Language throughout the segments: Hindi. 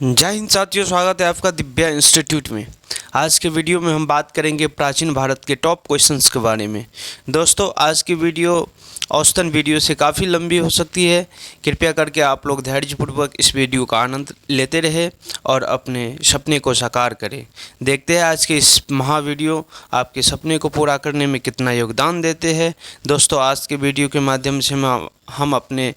जय हिंद साथियों, स्वागत है आपका दिव्या इंस्टीट्यूट में। आज के वीडियो में हम बात करेंगे प्राचीन भारत के टॉप क्वेश्चंस के बारे में। दोस्तों, आज की वीडियो औसतन वीडियो से काफ़ी लंबी हो सकती है। कृपया करके आप लोग धैर्यपूर्वक इस वीडियो का आनंद लेते रहे और अपने सपने को साकार करें। देखते हैं आज के इस महा वीडियो आपके सपने को पूरा करने में कितना योगदान देते हैं। दोस्तों, आज के वीडियो के माध्यम से हम अपने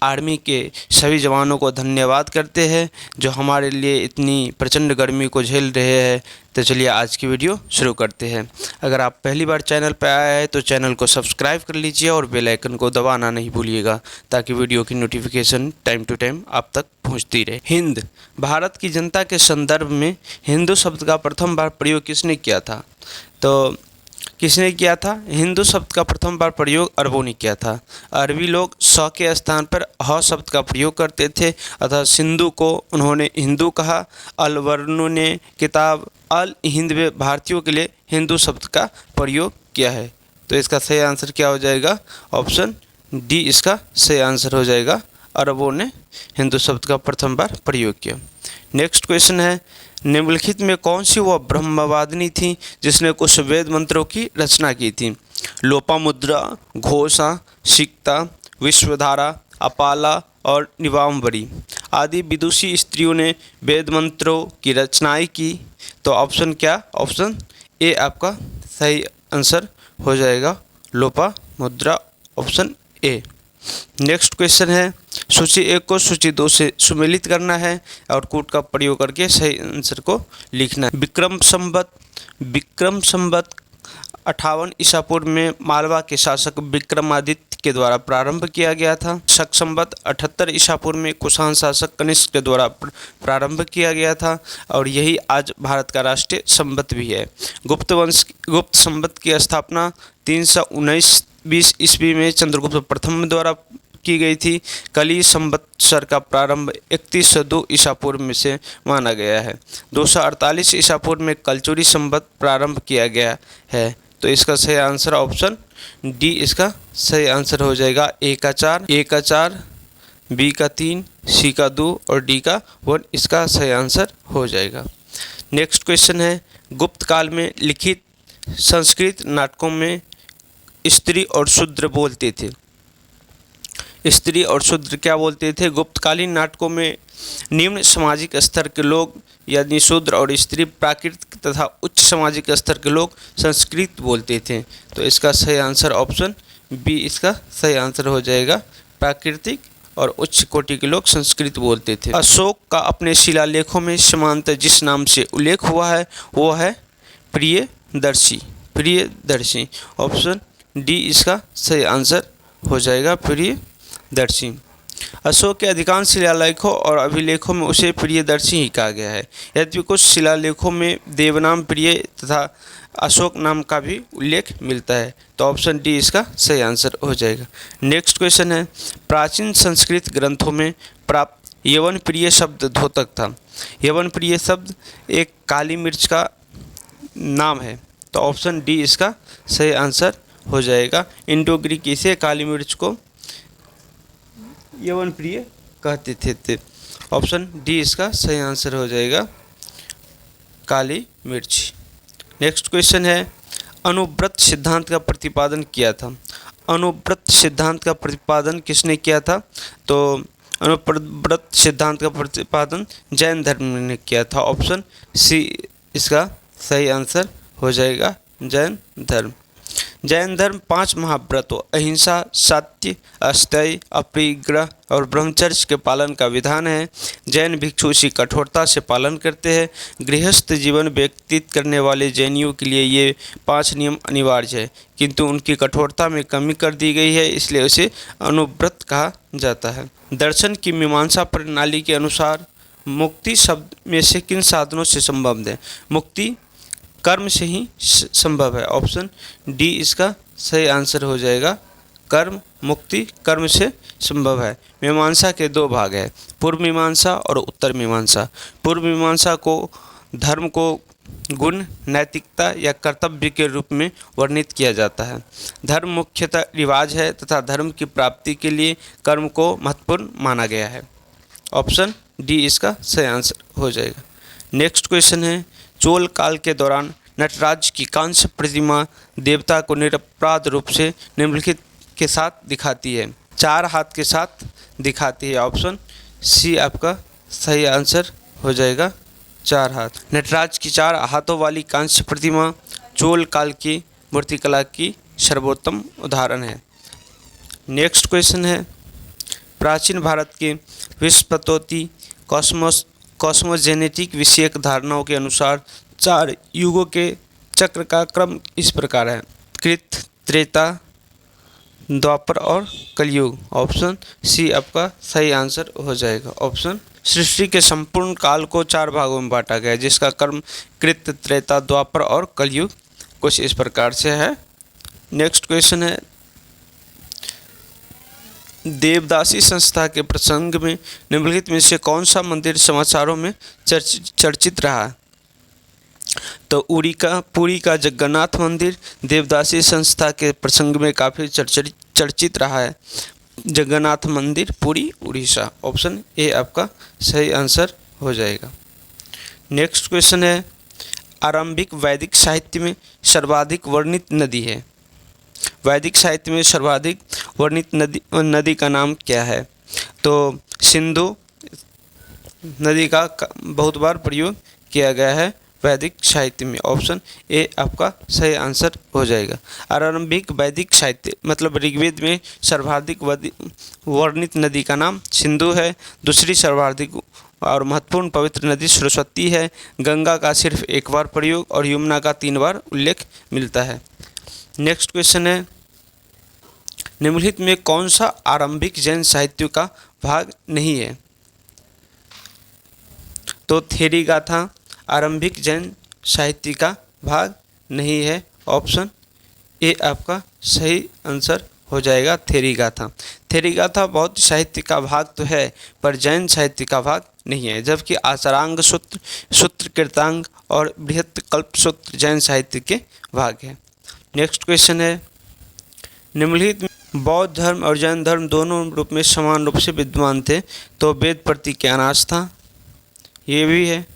आर्मी के सभी जवानों को धन्यवाद करते हैं जो हमारे लिए इतनी प्रचंड गर्मी को झेल रहे हैं। तो चलिए आज की वीडियो शुरू करते हैं। अगर आप पहली बार चैनल पर आए हैं तो चैनल को सब्सक्राइब कर लीजिए और बेल आइकन को दबाना नहीं भूलिएगा ताकि वीडियो की नोटिफिकेशन टाइम टू टाइम आप तक पहुंचती रहे। हिंद, भारत की जनता के संदर्भ में हिंदू शब्द का प्रथम बार प्रयोग किसने किया था? तो किसने किया था? हिंदू शब्द का प्रथम बार प्रयोग अरबों ने किया था। अरबी लोग स के स्थान पर ह शब्द का प्रयोग करते थे, अतः सिंधु को उन्होंने हिंदू कहा। अलवर्नो ने किताब अल हिंद में भारतीयों के लिए हिंदू शब्द का प्रयोग किया है। तो इसका सही आंसर क्या हो जाएगा? ऑप्शन डी इसका सही आंसर हो जाएगा। अरबों ने हिंदू शब्द का प्रथम बार प्रयोग किया। नेक्स्ट क्वेश्चन है, निम्नलिखित में कौन सी वह ब्रह्मवादिनी थी जिसने कुछ वेद मंत्रों की रचना की थी? लोपामुद्रा, घोषा, सिक्ता, विश्वधारा, अपाला और निवाम्बरी आदि विदुषी स्त्रियों ने वेद मंत्रों की रचनाएं की। तो ऑप्शन क्या? ऑप्शन ए आपका सही आंसर हो जाएगा, Lopamudra, option A. Next question है, सूची 1 को सूची 2 से सुमेलित करना है और कूट का प्रयोग करके सही आंसर को लिखना है। विक्रम संवत 58 ईसा पूर्व में मालवा के शासक विक्रमादित्य के द्वारा प्रारंभ किया गया था। शक संवत 78 ईसा पूर्व में कुषाण शासक कनिष्क के द्वारा प्रारंभ किया गया था और यही आज भारत का राष्ट्रीय संवत भी है। गुप्त संवत की स्थापना 319 ईस्वी में चंद्रगुप्त प्रथम द्वारा की गई थी। कली संवत्सर का प्रारंभ 3102 ईसा पूर्व में से माना गया है। 248 ईसा पूर्व में कलचुरी संवत प्रारंभ किया गया है। तो इसका सही आंसर ऑप्शन डी इसका सही आंसर हो जाएगा। ए का 4, बी का 3, सी का 2 और डी का 1 इसका सही आंसर हो जाएगा। नेक्स्ट क्वेश्चन है, गुप्त काल में लिखित संस्कृत नाटकों में स्त्री और शूद्र बोलते थे। स्त्री और शूद्र क्या बोलते थे? गुप्तकालीन नाटकों में निम्न सामाजिक स्तर के लोग यानी शूद्र और स्त्री प्राकृतिक तथा उच्च सामाजिक स्तर के लोग संस्कृत बोलते थे। तो इसका सही आंसर ऑप्शन बी इसका सही आंसर हो जाएगा। प्राकृतिक और उच्च कोटि के लोग संस्कृत बोलते थे। अशोक का अपने शिलालेखों में समांतर जिस नाम से उल्लेख हुआ है वो है प्रियदर्शी। ऑप्शन डी इसका सही आंसर हो जाएगा, प्रियदर्शी। अशोक के अधिकांश शिलालेखों और अभिलेखों में उसे प्रियदर्शी ही कहा गया है। यद्यपि कुछ शिलालेखों में देवनाम प्रिय तथा अशोक नाम का भी उल्लेख मिलता है। तो ऑप्शन डी इसका सही आंसर हो जाएगा। नेक्स्ट क्वेश्चन है, प्राचीन संस्कृत ग्रंथों में प्राप्त यवन प्रिय शब्द द्योतक था। यवन प्रिय शब्द एक काली मिर्च का नाम है। तो ऑप्शन डी इसका सही आंसर हो जाएगा। इंडो ग्रीक इसे काली मिर्च को यवन प्रिय कहते थे। ऑप्शन डी इसका सही आंसर हो जाएगा, काली मिर्च। नेक्स्ट क्वेश्चन है, अनुव्रत सिद्धांत का प्रतिपादन किया था। अनुव्रत सिद्धांत का प्रतिपादन किसने किया था? तो अनुव्रत सिद्धांत का प्रतिपादन जैन धर्म ने किया था। ऑप्शन सी इसका सही आंसर हो जाएगा, जैन धर्म। जैन धर्म 5 महाव्रतों अहिंसा, सत्य, अस्तेय, अपरिग्रह और ब्रह्मचर्य के पालन का विधान है। जैन भिक्षु इसी कठोरता से पालन करते हैं। गृहस्थ जीवन व्यतीत करने वाले जैनियों के लिए ये 5 नियम अनिवार्य है, किंतु उनकी कठोरता में कमी कर दी गई है, इसलिए उसे अनुव्रत कहा जाता है। दर्शन की मीमांसा प्रणाली के अनुसार मुक्ति शब्द में से किन साधनों से संभव है? मुक्ति कर्म से ही संभव है। ऑप्शन डी इसका सही आंसर हो जाएगा, कर्म। मुक्ति कर्म से संभव है। मीमांसा के 2 भाग है, पूर्व मीमांसा और उत्तर मीमांसा। पूर्व मीमांसा को धर्म को गुण, नैतिकता या कर्तव्य के रूप में वर्णित किया जाता है। धर्म मुख्यतः रिवाज है तथा धर्म की प्राप्ति के लिए कर्म को महत्वपूर्ण माना गया है। ऑप्शन डी इसका सही आंसर हो जाएगा। नेक्स्ट क्वेश्चन है, चोल काल के दौरान नटराज की कांस्य प्रतिमा देवता को निरपराध रूप से निम्नलिखित के साथ दिखाती है। 4 हाथ के साथ दिखाती है। ऑप्शन सी आपका सही आंसर हो जाएगा, 4 हाथ। नटराज की 4 हाथों वाली कांस्य प्रतिमा चोल काल की मूर्तिकला की सर्वोत्तम उदाहरण है। नेक्स्ट क्वेश्चन है, प्राचीन भारत के विश्वपतोति कॉस्मोजेनेटिक विषयक धारणाओं के अनुसार 4 युगों के चक्र का क्रम इस प्रकार है। कृत, त्रेता, द्वापर और कलयुग। ऑप्शन सी आपका सही आंसर हो जाएगा। ऑप्शन, सृष्टि के संपूर्ण काल को 4 भागों में बांटा गया है, जिसका क्रम कृत, त्रेता, द्वापर और कलयुग कुछ इस प्रकार से है। नेक्स्ट क्वेश्चन है, देवदासी संस्था के प्रसंग में निम्नलिखित में से कौन सा मंदिर समाचारों में चर्चित रहा है? तो पुरी का जगन्नाथ मंदिर देवदासी संस्था के प्रसंग में काफ़ी चर्चित रहा है। जगन्नाथ मंदिर, पुरी, उड़ीसा। ऑप्शन ए आपका सही आंसर हो जाएगा। नेक्स्ट क्वेश्चन है, आरंभिक वैदिक साहित्य में सर्वाधिक वर्णित नदी है। वैदिक साहित्य में सर्वाधिक वर्णित नदी का नाम क्या है? तो सिंधु नदी का बहुत बार प्रयोग किया गया है वैदिक साहित्य में। ऑप्शन ए आपका सही आंसर हो जाएगा। आरंभिक वैदिक साहित्य मतलब ऋग्वेद में सर्वाधिक वर्णित नदी का नाम सिंधु है। दूसरी सर्वाधिक और महत्वपूर्ण पवित्र नदी सरस्वती है। गंगा का सिर्फ एक बार प्रयोग और यमुना का 3 बार उल्लेख मिलता है। नेक्स्ट क्वेश्चन है, निम्नलिखित में कौन सा आरंभिक जैन साहित्य का भाग नहीं है? तो थेरी गाथा आरंभिक जैन साहित्य का भाग नहीं है। ऑप्शन ए आपका सही आंसर हो जाएगा, थेरी गाथा। थेरी गाथा बौद्ध साहित्य का भाग तो है पर जैन साहित्य का भाग नहीं है, जबकि आचारांग सूत्र, सूत्र कृतांग और बृहत कल्प सूत्र जैन साहित्य के भाग हैं। नेक्स्ट क्वेश्चन है, निम्नलिखित में बौद्ध धर्म और जैन धर्म दोनों रूप में समान रूप से विद्यमान थे। तो वेद प्रति क्या नाश था, ये भी है।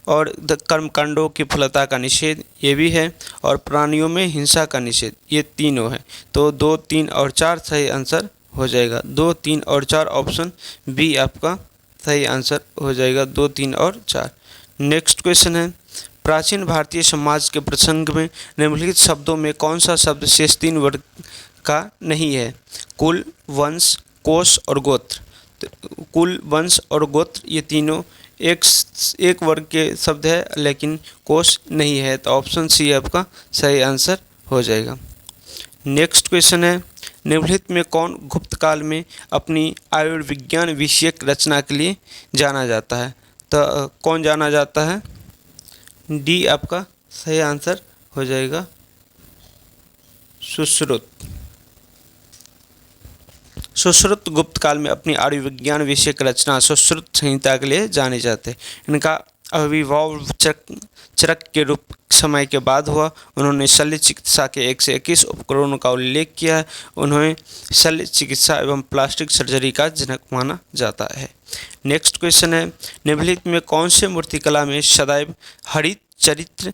और कर्मकांडों की फलता का निषेध, ये भी है। और प्राणियों में हिंसा का निषेध, ये तीनों है। तो 2, 3 और 4 सही आंसर हो जाएगा। 2, 3 और 4 ऑप्शन बी आपका सही आंसर हो जाएगा। 2, 3 और 4। नेक्स्ट क्वेश्चन है, प्राचीन भारतीय समाज के प्रसंग में निम्नलिखित शब्दों में कौन सा शब्द शेष 3 वर्ग का नहीं है? कुल, वंश, कोश और गोत्र। तो कुल, वंश और गोत्र ये तीनों एक वर्ग के शब्द है, लेकिन कोश नहीं है। तो ऑप्शन सी आपका सही आंसर हो जाएगा। नेक्स्ट क्वेश्चन है, निम्नलिखित में कौन गुप्त काल में अपनी आयुर्विज्ञान विषयक रचना के लिए जाना जाता है? तो कौन जाना जाता है? डी आपका सही आंसर हो जाएगा, सुश्रुत। सुश्रुत गुप्त काल में अपनी आयुर्विज्ञान विषयक रचना सुश्रुत संहिता के लिए जाने जाते हैं। इनका आविर्भाव चरक के रूप समय के बाद हुआ। उन्होंने शल्य चिकित्सा के 1 से 21 उपकरणों का उल्लेख किया है। उन्हें शल्य चिकित्सा एवं प्लास्टिक सर्जरी का जनक माना जाता है। नेक्स्ट क्वेश्चन है, निम्नलिखित में कौन से मूर्तिकला में सदैव हरित चरित्र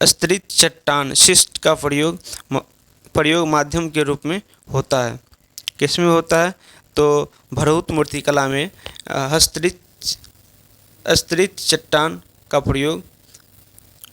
स्तरित चट्टान शिष्ट का प्रयोग माध्यम के रूप में होता है? किस में होता है? तो भरहुत मूर्तिकला में स्तरित चट्टान का प्रयोग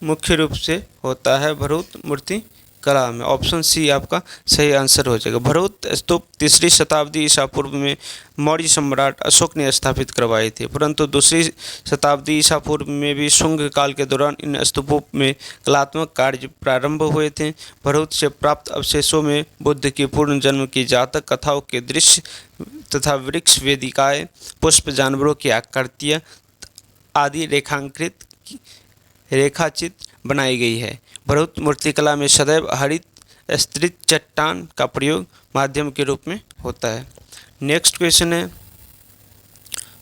मुख्य रूप से होता है भरहुत मूर्ति कला में। ऑप्शन सी आपका सही आंसर हो जाएगा। भरहुत स्तूप 3री शताब्दी ईसा पूर्व में मौर्य सम्राट अशोक ने स्थापित करवाए थे, परंतु 2री शताब्दी ईसा पूर्व में भी शुंग काल के दौरान इन स्तूपों में कलात्मक कार्य प्रारंभ हुए थे। भरहुत से प्राप्त अवशेषों में बुद्ध की पूर्ण जन्म की जातक कथाओं के दृश्य तथा वृक्ष वेदिकाएँ, पुष्प, जानवरों की आकृतियाँ आदि रेखाचित्र बनाई गई है। भरहुत मूर्तिकला में सदैव हरित स्तरित चट्टान का प्रयोग माध्यम के रूप में होता है। नेक्स्ट क्वेश्चन है,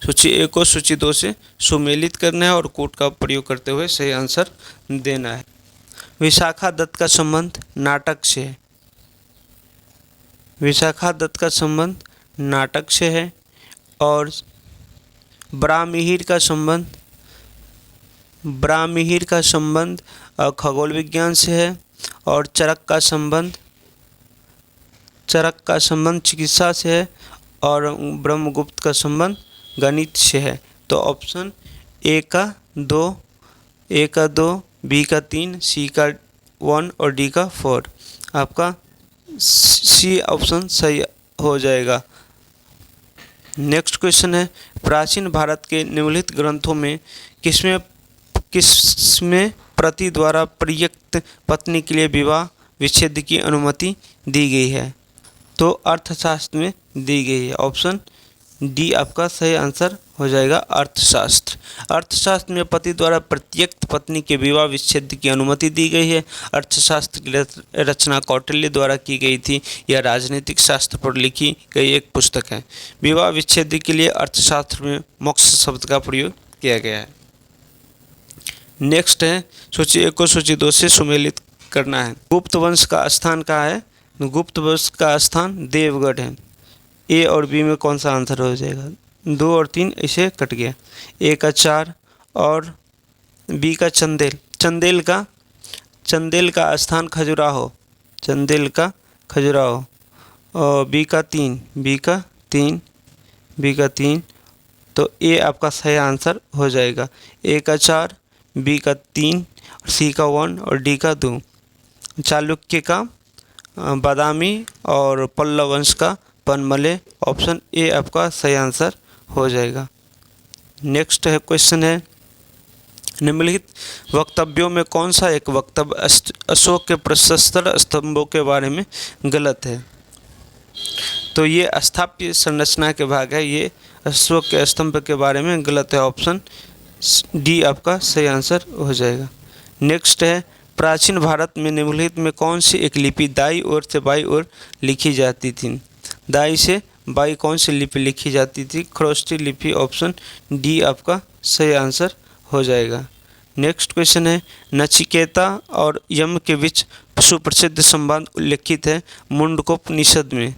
सूची 1 को सूची 2 से सुमेलित करना है और कोट का प्रयोग करते हुए सही आंसर देना है। विशाखा दत्त का संबंध नाटक से है। विशाखा दत्त का संबंध नाटक से है और ब्राह्मीहिर का संबंध खगोल विज्ञान से है और चरक का संबंध चिकित्सा से है और ब्रह्मगुप्त का संबंध गणित से है। तो ऑप्शन ए का 2, बी का 3, सी का 1 और डी का 4, आपका सी ऑप्शन सही हो जाएगा। नेक्स्ट क्वेश्चन है, प्राचीन भारत के निम्नलिखित ग्रंथों में किसमें पति द्वारा परित्यक्त पत्नी के लिए विवाह विच्छेद की अनुमति दी गई है? तो अर्थशास्त्र में दी गई है। ऑप्शन डी आपका सही आंसर हो जाएगा, अर्थशास्त्र में पति द्वारा परित्यक्त पत्नी के विवाह विच्छेद की अनुमति दी गई है। अर्थशास्त्र की रचना कौटिल्य द्वारा की गई थी। यह राजनीतिक शास्त्र पर लिखी गई एक पुस्तक है। विवाह विच्छेद के लिए अर्थशास्त्र में मोक्ष शब्द का प्रयोग किया गया है। नेक्स्ट है, सूची 1 को सूची 2 से सुमेलित करना है। गुप्त वंश का स्थान कहाँ है? गुप्त वंश का स्थान देवगढ़ है। ए और बी में कौन सा आंसर हो जाएगा? 2 और 3 ऐसे कट गया। ए का 4 और बी का चंदेल। चंदेल का स्थान खजुराहो, और बी का 3, तो ए आपका सही आंसर हो जाएगा। ए का 4, बी का 3, सी का 1 और डी का 2। चालुक्य का बादामी और पल्लव वंश का पनमले। ऑप्शन ए आपका सही आंसर हो जाएगा। नेक्स्ट है क्वेश्चन है, निम्नलिखित वक्तव्यों में कौन सा एक वक्तव्य अशोक के प्रशस्तर स्तंभों के बारे में गलत है? तो ये स्थापत्य संरचना के भाग है, ये अशोक के स्तंभ के बारे में गलत है। ऑप्शन डी आपका सही आंसर हो जाएगा। नेक्स्ट है, प्राचीन भारत में निम्नलिखित में कौन सी एक लिपि दाईं ओर से बाईं ओर लिखी जाती थी? दाईं से बाईं कौन सी लिपि लिखी जाती थी? खरोष्ठी लिपि। ऑप्शन डी आपका सही आंसर हो जाएगा। नेक्स्ट क्वेश्चन है, नचिकेता और यम के बीच सुप्रसिद्ध संवाद उल्लेखित है मुंडकोपनिषद में,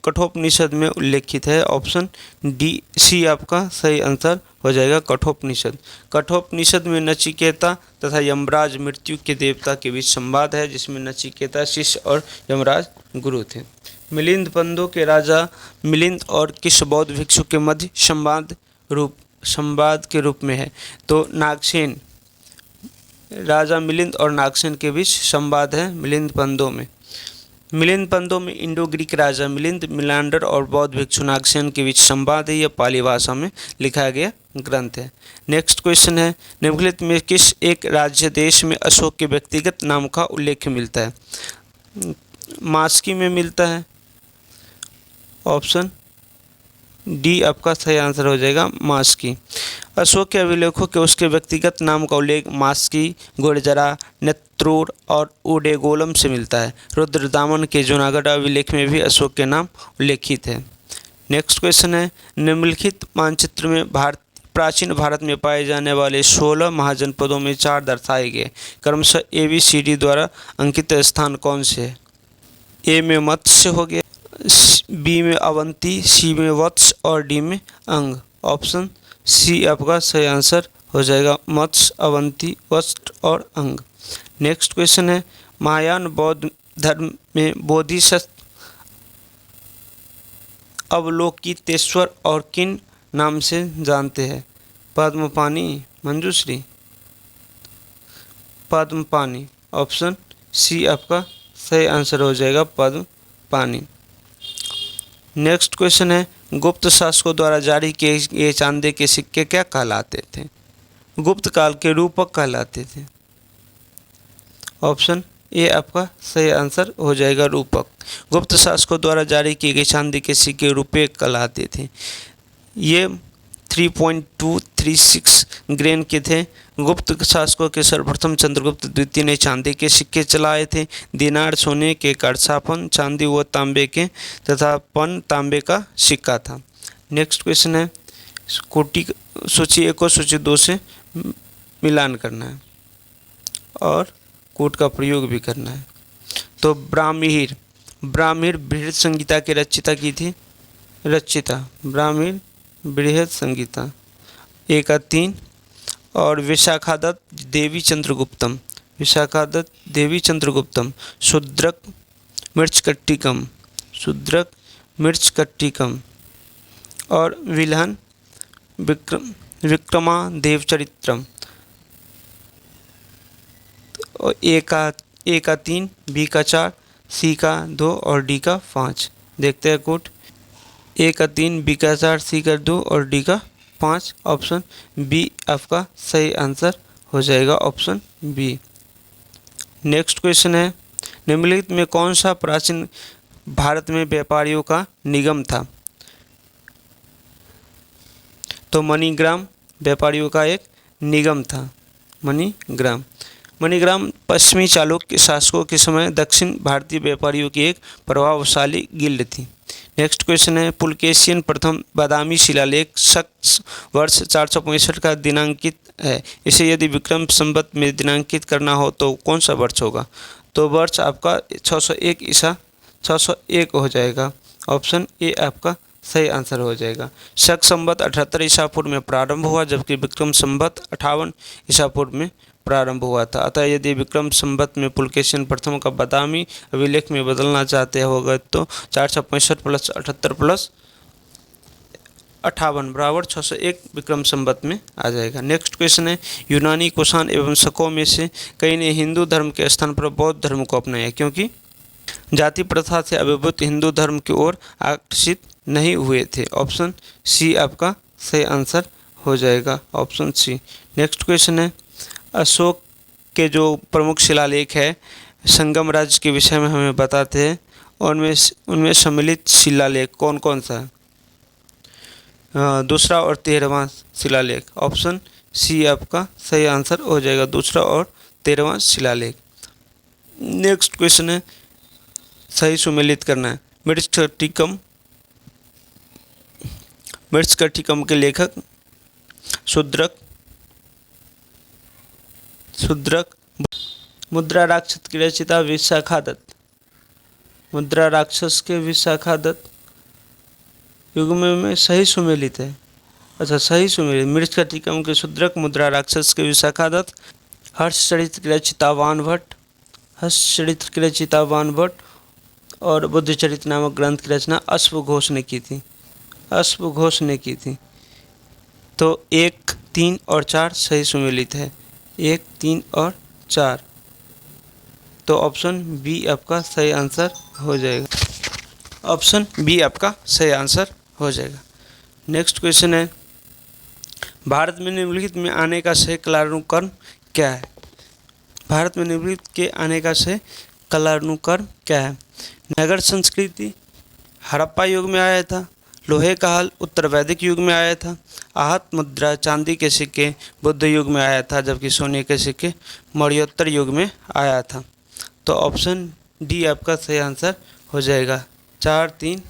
कठोपनिषद में उल्लेखित है। ऑप्शन डी सी आपका सही आंसर हो जाएगा, कठोपनिषद में नचिकेता तथा यमराज मृत्यु के देवता के बीच संवाद है, जिसमें नचिकेता शिष्य और यमराज गुरु थे। मिलिंद पंदों के राजा मिलिंद और किस बौद्ध भिक्षु के मध्य संवाद के रूप में है? तो नागसेन, राजा मिलिंद और नागसेन के बीच संवाद है मिलिंद पंदों में इंडो ग्रीक राजा मिलिंद, मिलांडर और बौद्ध भिक्षु नागसेन के बीच संवाद है। यह पाली भाषा में लिखा गया ग्रंथ है। नेक्स्ट क्वेश्चन है, निम्नलिखित में किस एक राज्य देश में अशोक के व्यक्तिगत नाम का उल्लेख मिलता है? मास्की में मिलता है। ऑप्शन डी आपका सही आंसर हो जाएगा, मास्की। अशोक के अभिलेखों के उसके व्यक्तिगत नाम का उल्लेख मास्की, गुर्जरा, नेत्रूर और उडेगोलम से मिलता है। रुद्रदामन के जूनागढ़ अभिलेख में भी अशोक के नाम उल्लेखित है। नेक्स्ट क्वेश्चन है, निम्नलिखित मानचित्र में प्राचीन भारत में पाए जाने वाले 16 महाजनपदों में 4 दर्शाए गए क्रमशः ABCD द्वारा अंकित स्थान कौन से है? ए में मत्स्य हो गया, बी में अवंती, सी में वत्स और डी में अंग। ऑप्शन सी आपका सही आंसर हो जाएगा, मत्स्य, अवंती, वत्स और अंग। नेक्स्ट क्वेश्चन है, महायान बौद्ध धर्म में बोधिसत्व अवलोकितेश्वर और किन नाम से जानते हैं? पद्मपानी, मंजूश्री, पद्मपानी। ऑप्शन सी आपका सही आंसर हो जाएगा, पद्मपानी। नेक्स्ट क्वेश्चन है, गुप्त शासकों द्वारा जारी किए गए चांदी के सिक्के क्या कहलाते थे? गुप्त काल के रूपक कहलाते थे। ऑप्शन ए आपका सही आंसर हो जाएगा, रूपक। गुप्त शासकों द्वारा जारी किए गए चांदी के सिक्के रुपये कहलाते थे। ये 3.236 ग्रेन के थे। गुप्त शासकों के सर्वप्रथम चंद्रगुप्त द्वितीय ने चांदी के सिक्के चलाए थे। दिनार सोने के, करछापन चांदी व तांबे के तथा पन तांबे का सिक्का था। नेक्स्ट क्वेश्चन है, कोटि सूची 1 और सूची 2 से मिलान करना है और कोट का प्रयोग भी करना है। तो ब्राह्मीहिर बृहद संहिता की रचयिता की थी रचिता, ब्राह्मीण बृहद संगीता। 1 का 3। और विशाखादत्त देवी चंद्रगुप्तम, विशाखादत्त देवी चंद्रगुप्तम। शूद्रक मृच्छकट्टिकम, शूद्रक मृच्छकट्टिकम। और विल्हन विक्रमादेव चरित्रम। और ए का 3, बी का 4, सी का 2 और डी का 5। देखते हैं कोड। ए का 3, बी का 4, सी का 2 और डी का 5। ऑप्शन बी आपका सही आंसर हो जाएगा, ऑप्शन बी। नेक्स्ट क्वेश्चन है, निम्नलिखित में कौन सा प्राचीन भारत में व्यापारियों का निगम था? तो मणिग्राम व्यापारियों का एक निगम था, मणिग्राम। मणिग्राम पश्चिमी चालुक्य शासकों के समय दक्षिण भारतीय व्यापारियों की एक प्रभावशाली गिल्ड थी। नेक्स्ट क्वेश्चन है, पुलकेशियन प्रथम बादामी शिलालेख शक वर्ष 465 का दिनांकित है। इसे यदि विक्रम संवत में दिनांकित करना हो तो कौन सा वर्ष होगा? तो वर्ष आपका 601 हो जाएगा, ऑप्शन ए आपका सही आंसर हो जाएगा। शक संवत 78 ईसा पूर्व में प्रारंभ हुआ, जबकि विक्रम संवत 58 ईसा पूर्व में प्रारंभ हुआ था। अतः यदि विक्रम संवत में पुलकेशियन प्रथम का बादामी अभिलेख में बदलना चाहते होगा तो 465 + 78 + 58 बराबर 601 विक्रम संवत में आ जाएगा। नेक्स्ट क्वेश्चन है, यूनानी, कुषाण एवं शकों में से कई ने हिंदू धर्म के स्थान पर बौद्ध धर्म को अपनाया, क्योंकि जाति प्रथा से अभिभूत हिंदू धर्म की ओर आकर्षित नहीं हुए थे। ऑप्शन सी आपका सही आंसर हो जाएगा, ऑप्शन सी। नेक्स्ट क्वेश्चन है, अशोक के जो प्रमुख शिलालेख है संगम राज्य के विषय में हमें बताते हैं, और उनमें सम्मिलित शिलालेख कौन कौन सा है? दूसरा और 13वां शिलालेख। ऑप्शन सी आपका सही आंसर हो जाएगा, दूसरा और 13वां शिलालेख। नेक्स्ट क्वेश्चन है, सही सुमेलित करना है। मृच्छकट्टिकम के लेखक शूद्रक। मुद्रा राक्षस की रचयिता विशाखादत्त। मुद्रा राक्षस के विशाखादत्त युग में सही सुमेलित है। अच्छा, सही सुमेलित। मृच्छकट्टिकम के शूद्रक, मुद्रा राक्षस के विशाखादत्त। हर्षचरित्र की रचयिता वान भट्ट। और बुद्धचरित्र नामक ग्रंथ की रचना अश्वघोष ने की थी। तो 1, 3 और 4 सही सुमेलित है, 1, 3 और 4। तो ऑप्शन बी आपका सही आंसर हो जाएगा, ऑप्शन बी आपका सही आंसर हो जाएगा। नेक्स्ट क्वेश्चन है, भारत में निम्नलिखित में आने का सही कालानुक्रम क्या है? भारत में निम्नलिखित के आने का सही कालानुक्रम क्या है? नगर संस्कृति हड़प्पा युग में आया था। लोहे का हल उत्तर वैदिक युग में आया था। आहत मुद्रा चांदी के सिक्के बुद्ध युग में आया था, जबकि सोने के सिक्के मौर्योत्तर युग में आया था। तो ऑप्शन डी आपका सही आंसर हो जाएगा, 4, 3,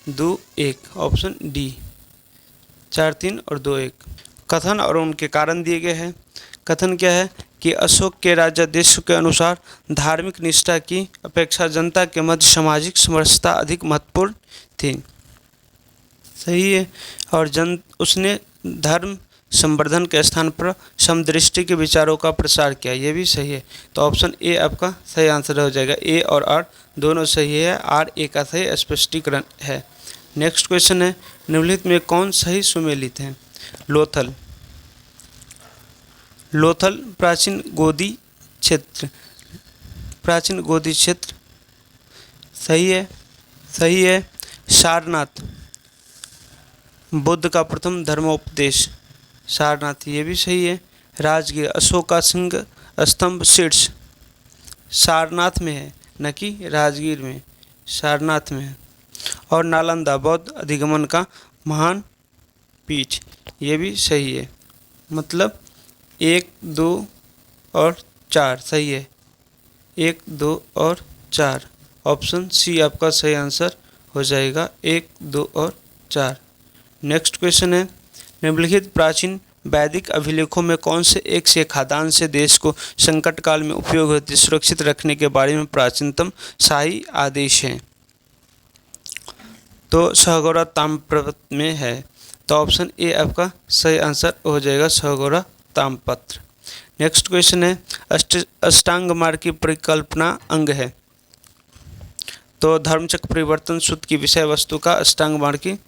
2, 1। ऑप्शन डी 4, 3 और 2, 1। कथन और उनके कारण दिए गए हैं। कथन क्या है कि अशोक के राजादेश के अनुसार धार्मिक निष्ठा की अपेक्षा जनता के मध्य सामाजिक समरसता अधिक महत्वपूर्ण थी। सही है। और उसने धर्म संवर्धन के स्थान पर समदृष्टि के विचारों का प्रसार किया, ये भी सही है। तो ऑप्शन ए आपका सही आंसर हो जाएगा। ए और आर दोनों सही है, आर ए का सही स्पष्टीकरण है। नेक्स्ट क्वेश्चन है, निम्नलिखित में कौन सही सुमेलित है? लोथल प्राचीन गोदी क्षेत्र सही है। सारनाथ बुद्ध का प्रथम धर्मोपदेश, सारनाथ ये भी सही है। राजगीर अशोक का सिंह स्तंभ शीर्ष सारनाथ में है, न कि राजगीर में, सारनाथ में है। और नालंदा बौद्ध अधिगमन का महान पीठ, ये भी सही है। मतलब 1, 2 और 4 सही है, 1, 2 और 4। ऑप्शन सी आपका सही आंसर हो जाएगा, 1, 2 और 4। नेक्स्ट क्वेश्चन है, निम्नलिखित प्राचीन वैदिक अभिलेखों में कौन से एक से खाद्यान्न से देश को संकट काल में उपयोग हेतु सुरक्षित रखने के बारे में प्राचीनतम शाही आदेश हैं? तो सहगौरा ताम्रपत्र में है। तो ऑप्शन ए आपका सही आंसर हो जाएगा, सहगौरा ताम्रपत्र। नेक्स्ट क्वेश्चन है अष्टांग मार्ग की परिकल्पना अंग है। तो धर्मचक्र परिवर्तन सूत्र की विषय वस्तु का अष्टांग मार्ग की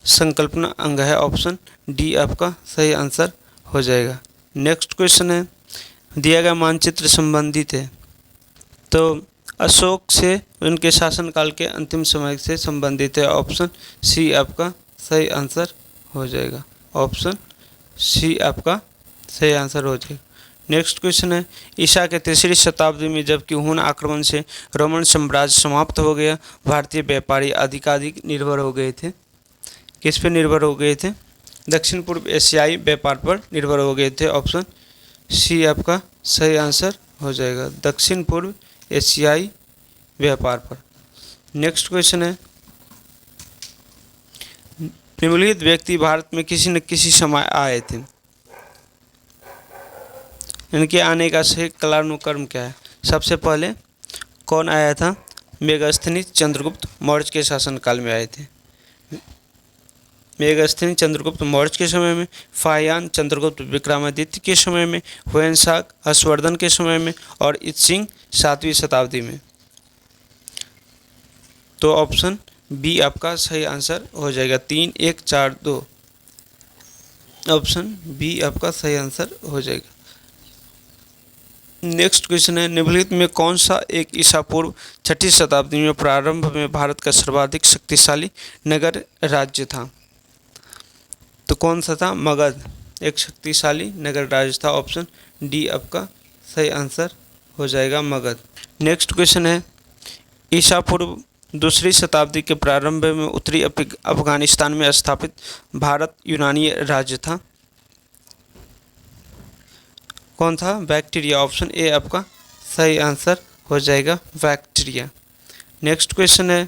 संकल्पना अंग है। ऑप्शन डी आपका सही आंसर हो जाएगा। नेक्स्ट क्वेश्चन है दिया गया मानचित्र संबंधित है। तो अशोक से उनके शासनकाल के अंतिम समय से संबंधित है। ऑप्शन सी आपका सही आंसर हो जाएगा। ऑप्शन सी आपका सही आंसर हो जाएगा। नेक्स्ट क्वेश्चन है ईसा के तीसरी शताब्दी में जबकि हुन आक्रमण से रोमन साम्राज्य समाप्त हो गया, भारतीय व्यापारी अधिकाधिक निर्भर हो गए थे। किस पे निर्भर हो गए थे? दक्षिण पूर्व एशियाई व्यापार पर निर्भर हो गए थे। ऑप्शन सी आपका सही आंसर हो जाएगा, दक्षिण पूर्व एशियाई व्यापार पर। नेक्स्ट क्वेश्चन है निम्नलिखित व्यक्ति भारत में किसी न किसी समय आए थे, इनके आने का सही कालानुक्रम क्या है? सबसे पहले कौन आया था? मेगास्थनीज चंद्रगुप्त मौर्य के शासनकाल में आए थे। मेगास्थनीज चंद्रगुप्त मौर्य के समय में, फाहियान चंद्रगुप्त विक्रमादित्य के समय में, हुएनसांग हर्षवर्धन के समय में और इत्सिंग 7वीं शताब्दी में। तो ऑप्शन बी आपका सही आंसर हो जाएगा, 3 1 4 2। ऑप्शन बी आपका सही आंसर हो जाएगा। नेक्स्ट क्वेश्चन है निम्नलिखित में कौन सा एक ईसा पूर्व 6ठी शताब्दी में प्रारंभ में भारत का सर्वाधिक शक्तिशाली नगर राज्य था? तो कौन सा था? मगध एक शक्तिशाली नगर राज्य था। ऑप्शन डी आपका सही आंसर हो जाएगा, मगध। नेक्स्ट क्वेश्चन है ईसा पूर्व 2री शताब्दी के प्रारंभ में उत्तरी अफगानिस्तान में स्थापित भारत यूनानी राज्य था। कौन था? बैक्टीरिया। ऑप्शन ए आपका सही आंसर हो जाएगा, बैक्टीरिया। नेक्स्ट क्वेश्चन है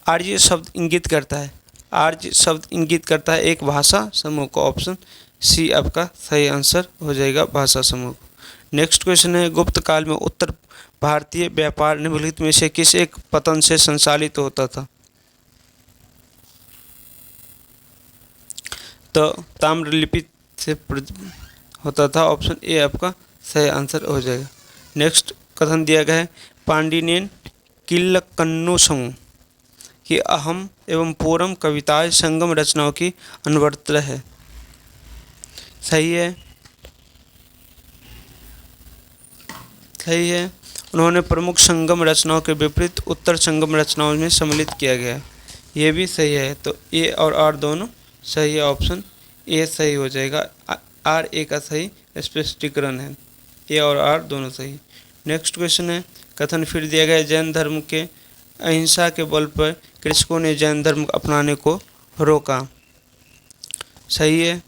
आर्य शब्द इंगित करता है, आर्य शब्द इंगित करता है एक भाषा समूह को। ऑप्शन सी आपका सही आंसर हो जाएगा, भाषा समूह। नेक्स्ट क्वेश्चन है गुप्त काल में उत्तर भारतीय व्यापार निम्नलिखित में से किस एक पतन से संचालित होता था? तो ताम्रलिपि से होता था। ऑप्शन ए आपका सही आंसर हो जाएगा। नेक्स्ट कथन दिया गया है पांडियन किल्लकन्नु समूह की अहम एवं पूर्व कविताएं संगम रचनाओं की अनुवर्त है। सही है, सही है। उन्होंने प्रमुख संगम रचनाओं के विपरीत उत्तर संगम रचनाओं में सम्मिलित किया गया, ये भी सही है। तो ए और आर दोनों सही है। ऑप्शन ए सही हो जाएगा, आर ए का सही स्पष्टीकरण है। ए और आर दोनों सही। नेक्स्ट क्वेश्चन है कथन फिर दिया गया जैन धर्म के अहिंसा के बल पर कृषकों ने जैन धर्म अपनाने को रोका। सही है।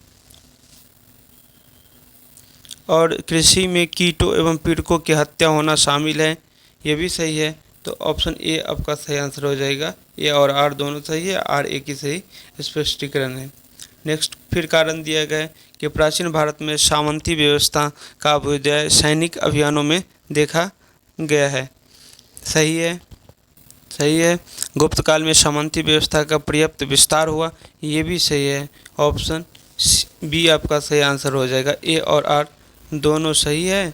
और कृषि में कीटों एवं पीड़कों की हत्या होना शामिल है, ये भी सही है। तो ऑप्शन ए आपका सही आंसर हो जाएगा। ए और आर दोनों सही है, आर ए की सही स्पष्टीकरण है। नेक्स्ट फिर कारण दिया गया है कि प्राचीन भारत में सामंती व्यवस्था का अभ्युदय सैनिक अभियानों में देखा गया है। सही है, सही है। गुप्त काल में सामंती व्यवस्था का पर्याप्त विस्तार हुआ, ये भी सही है। ऑप्शन बी आपका सही आंसर हो जाएगा। ए और आर दोनों सही है,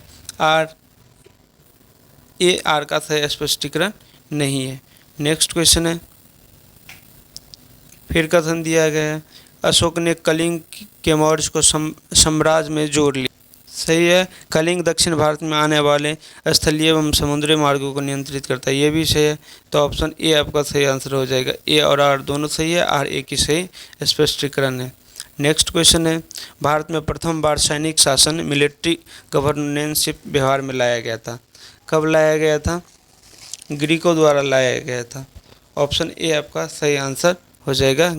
ए आर का सही स्पष्टीकरण नहीं है। नेक्स्ट क्वेश्चन है फिर कथन दिया गया है अशोक ने कलिंग के मौर्य को साम्राज्य में जोड़ लिया। सही है। कलिंग दक्षिण भारत में आने वाले स्थलीय एवं समुद्री मार्गों को नियंत्रित करता है, ये भी सही है। तो ऑप्शन ए आपका सही आंसर हो जाएगा। ए और आर दोनों सही है, आर ए की सही स्पष्टीकरण है। नेक्स्ट क्वेश्चन है भारत में प्रथम बार सैनिक शासन मिलिट्री गवर्नेंसशिप व्यवहार में लाया गया था। कब लाया गया था? ग्रीकों द्वारा लाया गया था। ऑप्शन ए आपका सही आंसर हो जाएगा,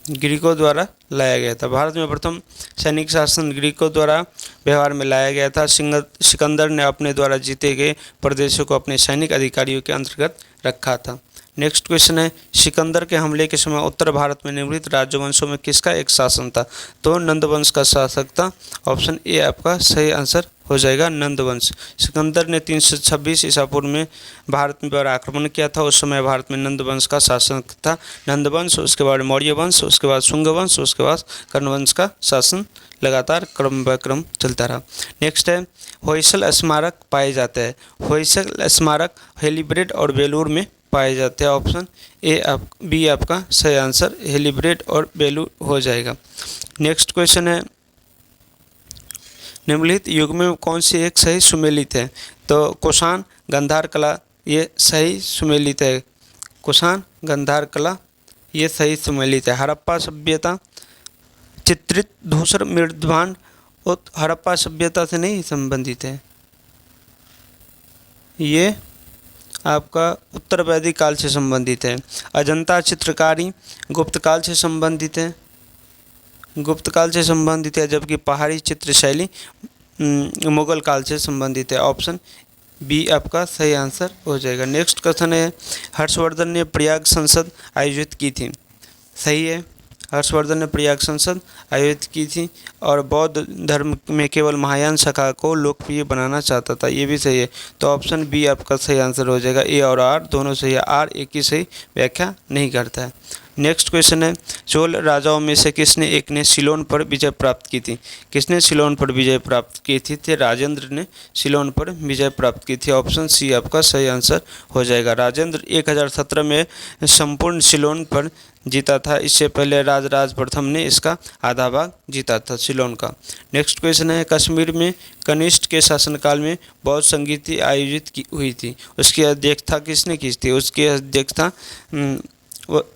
ग्रीकों द्वारा लाया गया था। भारत में प्रथम सैनिक शासन ग्रीकों द्वारा व्यवहार में लाया गया था। सिकंदर ने अपने द्वारा जीते गए प्रदेशों को अपने सैनिक अधिकारियों के अंतर्गत रखा था। नेक्स्ट क्वेश्चन है, सिकंदर के हमले के समय उत्तर भारत में निम्नलिखित राजवंशों में किसका एक शासन था? तो नंद वंश का शासक था। ऑप्शन ए आपका सही आंसर हो जाएगा, नंद वंश। सिकंदर ने 326 ईसा पूर्व में भारत पर आक्रमण किया था। उस समय भारत में नंद वंश का शासन था। नंद वंश, उसके बाद मौर्य वंश, उसके बाद शुंग वंश, उसके बाद कर्ण वंश का शासन लगातार क्रम ब क्रम चलता रहा। नेक्स्ट है, होयसल स्मारक पाए जाते हैं। होयसल स्मारक हेलीब्रेड और बेलूर में पाए जाते हैं। ऑप्शन बी आपका सही आंसर हेलीब्रेड और बेलूर हो जाएगा। नेक्स्ट क्वेश्चन है, निम्नलिखित युग में कौन सी एक सही सुमेलित है? तो कुषाण गांधार कला ये सही सुमेलित है। कुषाण गांधार कला ये सही सुमेलित है। हड़प्पा सभ्यता चित्रित धूसर मृदभांड हड़प्पा सभ्यता से नहीं संबंधित है, ये आपका उत्तर वैदिक काल से संबंधित है। अजंता चित्रकारी गुप्त काल से संबंधित है, गुप्त काल से संबंधित है, जबकि पहाड़ी चित्र शैली मुगल काल से संबंधित है। ऑप्शन बी आपका सही आंसर हो जाएगा। नेक्स्ट क्वेश्चन है, हर्षवर्धन ने प्रयाग संसद आयोजित की थी। सही है, हर्षवर्धन ने प्रयाग संसद आयोजित की थी और बौद्ध धर्म में केवल महायान शाखा को लोकप्रिय बनाना चाहता था, ये भी सही है। तो ऑप्शन बी आपका सही आंसर हो जाएगा। ए और आर दोनों सही है, आर एक ही सही व्याख्या नहीं करता है। नेक्स्ट क्वेश्चन है, चोल राजाओं में से किसने एक ने सिलोन पर विजय प्राप्त की थी? किसने सिलोन पर विजय प्राप्त की थी? थे राजेंद्र ने सिलोन पर विजय प्राप्त की थी। ऑप्शन सी आपका सही आंसर हो जाएगा। राजेंद्र 1017 में संपूर्ण सिलोन पर जीता था। इससे पहले राजराज प्रथम ने इसका आधा भाग जीता था सिलोन का। नेक्स्ट क्वेश्चन है, कश्मीर में कनिष्ठ के शासनकाल में बौद्ध संगीति आयोजित हुई थी, उसकी अध्यक्षता किसने की थी? उसकी अध्यक्षता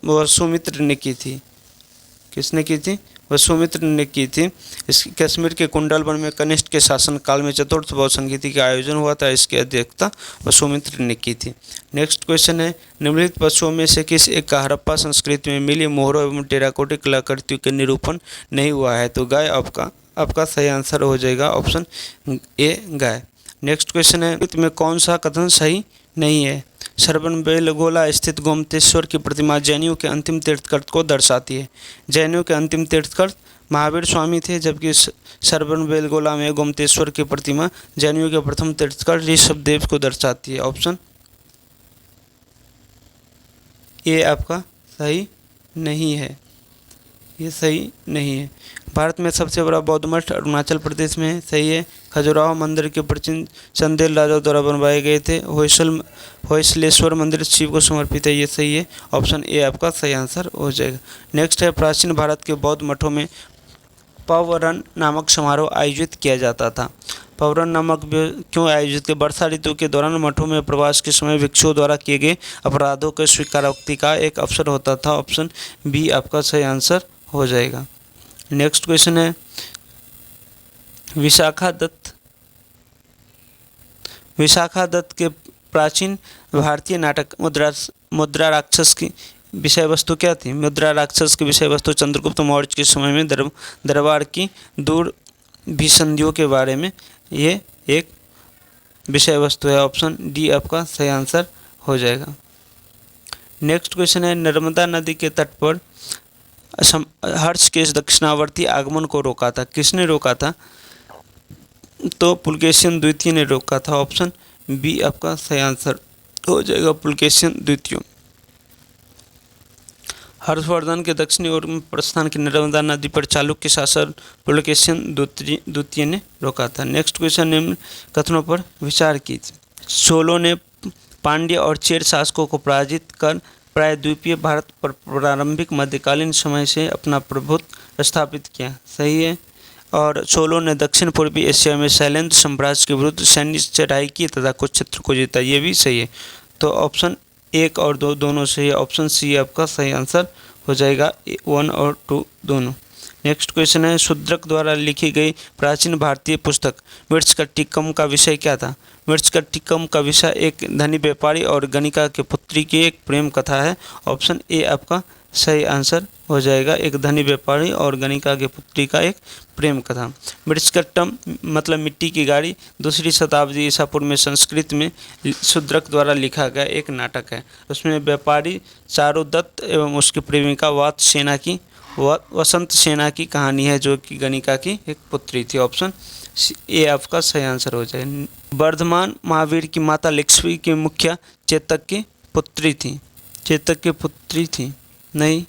वसुमित्र ने की थी। किसने की थी? वसुमित्र ने की थी। इस कश्मीर के कुंडलवन में कनिष्ठ के शासनकाल में चतुर्थ बौद्ध संगीति का आयोजन हुआ था, इसकी अध्यक्षता वसुमित्र ने की थी। नेक्स्ट क्वेश्चन है, निम्नलिखित वस्तुओं में से किस एक का हड़प्पा संस्कृति में मिली मोहरों एवं टेराकोटा कलाकृतियों के निरूपण नहीं हुआ है? तो गाय आपका सही आंसर हो जाएगा। Option A guy. Next question है, में कौन सा कथन सही नहीं है? श्रवणबेलगोला स्थित गोमतेश्वर की प्रतिमा जैनियों के अंतिम तीर्थंकर को दर्शाती है। जैनियों के अंतिम तीर्थंकर महावीर स्वामी थे, जबकि श्रवणबेलगोला में गोमतेश्वर की प्रतिमा जैनियों के प्रथम तीर्थंकर ऋषभदेव को दर्शाती है। ऑप्शन ए आपका सही नहीं है, ये सही नहीं है। भारत में सबसे बड़ा बौद्ध मठ अरुणाचल प्रदेश में है। सही है। खजुराहो मंदिर के प्राचीन चंदेल राजाओं द्वारा बनवाए गए थे। होयसलेश्वर मंदिर शिव को समर्पित है, ये सही है। ऑप्शन ए आपका सही आंसर हो जाएगा। नेक्स्ट है, प्राचीन भारत के बौद्ध मठों में पवरन नामक समारोह आयोजित किया जाता था। पवरन नामक क्यों आयोजित किया? वर्षा ऋतु के दौरान मठों में प्रवास के समय भिक्षुओं द्वारा किए गए अपराधों के स्वीकारोक्ति का एक अवसर होता था। ऑप्शन बी आपका सही आंसर हो जाएगा। नेक्स्ट क्वेश्चन है, विशाखा दत्त के प्राचीन भारतीय नाटक मुद्रा राक्षस की विषय वस्तु क्या थी? मुद्रा राक्षस की विषय वस्तु चंद्रगुप्त मौर्य के समय में दरबार की दुर्भिसंधियों के बारे में ये एक विषय वस्तु है। ऑप्शन डी आपका सही आंसर हो जाएगा। नेक्स्ट क्वेश्चन है, नर्मदा नदी के तट पर हर्ष के दक्षिणावर्ती आगमन को रोका था। किसने रोका था? तो पुलकेशिन द्वितीय ने रोका था। ऑप्शन बी आपका सही आंसर हो जाएगा, पुलकेशिन द्वितीय। हर्षवर्धन के दक्षिणी ओर में प्रस्थान की नर्मदा नदी पर चालुक्य शासक पुलकेशिन द्वितीय ने रोका था। नेक्स्ट क्वेश्चन, निम्न कथनों पर विचार कीजिए। चोलों ने पांड्य और चेर शासकों को पराजित कर प्रायद्वीपीय भारत पर प्रारंभिक मध्यकालीन समय से अपना प्रभुत्व स्थापित किया। सही है। और चोलों ने दक्षिण पूर्वी एशिया में शैलेंद्र साम्राज्य के विरुद्ध सैन्य चढ़ाई की तथा कुछ क्षेत्र को जीता, ये भी सही है। तो ऑप्शन एक और दो दोनों सही है। ऑप्शन सी आपका सही आंसर हो जाएगा, 1 और 2 दोनों। नेक्स्ट क्वेश्चन है, शूद्रक द्वारा लिखी गई प्राचीन भारतीय पुस्तक मृच्छकटिकम का विषय क्या था? मृच्छकटिकम का विषय एक धनी व्यापारी और गणिका के पुत्री की एक प्रेम कथा है। ऑप्शन ए आपका सही आंसर हो जाएगा। एक धनी व्यापारी और गणिका की पुत्री का एक प्रेम कथा। ब्रिस्कट्टम मतलब मिट्टी की गाड़ी 2री शताब्दी ईसा पूर्व में संस्कृत में शूद्रक द्वारा लिखा गया एक नाटक है। उसमें व्यापारी चारुदत्त एवं उसकी प्रेमिका वसंत सेना की कहानी है, जो कि गणिका की एक पुत्री थी। ऑप्शन ए आपका सही आंसर हो जाएगा। वर्धमान महावीर की माता लक्ष्मी की मुखिया चेतक की पुत्री थी। चेतक की पुत्री थी नहीं,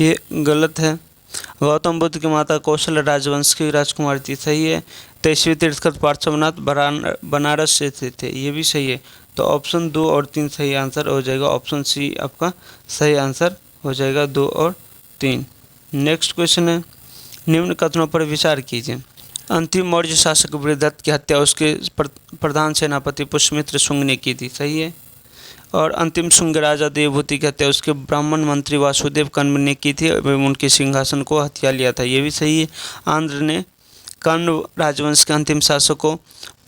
ये गलत है। गौतम बुद्ध की माता कौशल राजवंश की राजकुमारी थी, सही है। 23वें तीर्थंकर पार्श्वनाथ बनारस से थे, ये भी सही है। तो ऑप्शन 2 और 3 सही आंसर हो जाएगा। ऑप्शन सी आपका सही आंसर हो जाएगा, 2 और 3। नेक्स्ट क्वेश्चन है, निम्न कथनों पर विचार कीजिए। अंतिम मौर्य शासक बृहदत्त की हत्या उसके प्रधान सेनापति पुष्यमित्र शुंग ने की थी, सही है। और अंतिम शुंग राजा देवभूति की हत्या उसके ब्राह्मण मंत्री वासुदेव कर्ण ने की थी एवं उनके सिंहासन को हथिया लिया था, ये भी सही है। आंध्र ने कर्ण राजवंश के अंतिम शासक को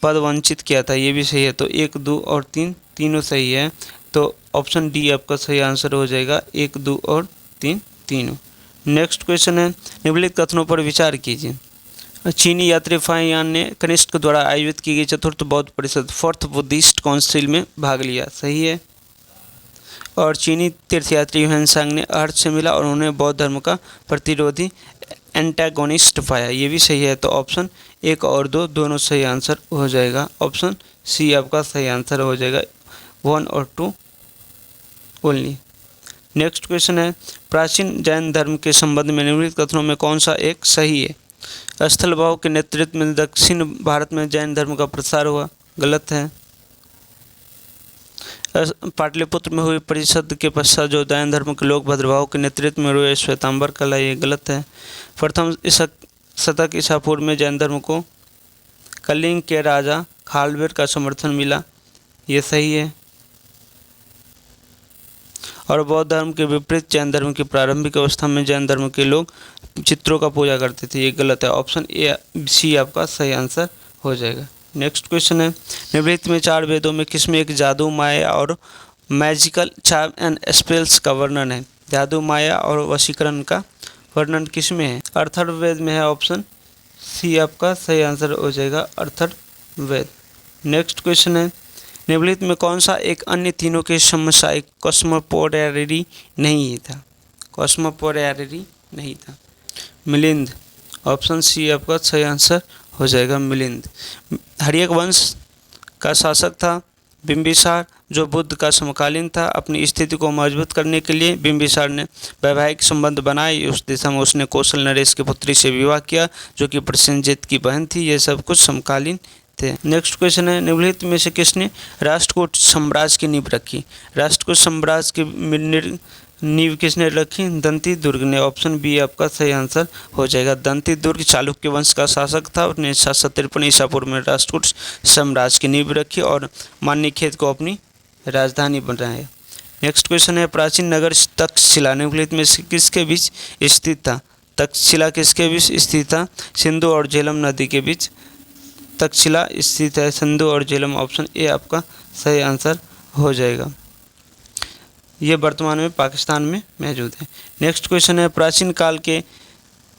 पद वंचित किया था, ये भी सही है। तो 1, 2 और 3 तीनों सही है। तो ऑप्शन डी आपका सही आंसर हो जाएगा, 1, 2 और 3 तीनों। नेक्स्ट क्वेश्चन है, निम्नलिखित कथनों पर विचार कीजिए। चीनी यात्री फाहियान ने कनिष्क द्वारा आयोजित की गई चतुर्थ बौद्ध परिषद 4th बुद्धिस्ट काउंसिल में भाग लिया, सही है। और चीनी तीर्थयात्री ह्वेनसांग ने अर्थ से मिला और उन्होंने बौद्ध धर्म का प्रतिरोधी एंटागोनिस्ट पाया, ये भी सही है। तो ऑप्शन 1 और 2 दोनों सही आंसर हो जाएगा। ऑप्शन सी आपका सही आंसर हो जाएगा, 1 और 2 ओनली। नेक्स्ट क्वेश्चन है, प्राचीन जैन धर्म के संबंध में निम्नलिखित कथनों में कौन सा एक सही है। स्थलभाव के नेतृत्व में दक्षिण भारत में जैन धर्म का प्रसार हुआ, गलत है। पाटलिपुत्र में हुई परिषद के पश्चात जो जैन धर्म के लोग भद्रभाव के नेतृत्व में हुए श्वेतांबर कला, ये गलत है। प्रथम शतक ईसा पूर्व में जैन धर्म को कलिंग के राजा खालवेर का समर्थन मिला, ये सही है। और बौद्ध धर्म के विपरीत जैन धर्म की प्रारंभिक अवस्था में जैन धर्म के लोग चित्रों का पूजा करते थे, ये गलत है। ऑप्शन ए सी आपका सही आंसर हो जाएगा। नेक्स्ट क्वेश्चन है, निम्नलिखित में 4 वेदों में किसमें एक जादू, माया और मैजिकल चार्म एंड स्पेल्स का वर्णन है। जादू, माया और वशीकरण का वर्णन किसमें है। अथर्ववेद में है, ऑप्शन सी आपका सही आंसर हो जाएगा, अथर्ववेद। नेक्स्ट क्वेश्चन है, निम्नलिखित में कौन सा एक अन्य तीनों के समसामयिक कॉस्मोपोलैरिटी नहीं था। कॉस्मोपोलैरिटी नहीं था, मिलिंद। ऑप्शन सी आपका सही आंसर हो जाएगा, मिलिंद। हर्यक वंश का शासक था बिंबिसार, जो बुद्ध का समकालीन था। अपनी स्थिति को मजबूत करने के लिए बिंबिसार ने वैवाहिक संबंध बनाए। उस दिशा में उसने कौशल नरेश की पुत्री से विवाह किया, जो कि प्रसेनजित की बहन थी। ये सब कुछ समकालीन थे। नेक्स्ट क्वेश्चन है, निम्नलिखित में से किसने राष्ट्रकूट साम्राज्य की नींव रखी। राष्ट्रकूट साम्राज्य की नींव किसने रखी, दंती दुर्ग ने। ऑप्शन बी आपका सही आंसर हो जाएगा, दंती दुर्ग चालुक्य वंश का शासक था। उसने 753 ईसा पूर्व में राष्ट्रकूट साम्राज्य की नींव रखी और मान्यखेत को अपनी राजधानी बनाया। नेक्स्ट क्वेश्चन है, प्राचीन नगर तक्षशिला निम्नलिखित में से किसके बीच स्थित था। तक्षशिला किसके बीच स्थित था, सिंधु और झेलम नदी के बीच तक्षशिला स्थित है, सिंधु और झेलम। ऑप्शन ए आपका सही आंसर हो जाएगा। ये वर्तमान में पाकिस्तान में मौजूद है। नेक्स्ट क्वेश्चन है, प्राचीन काल के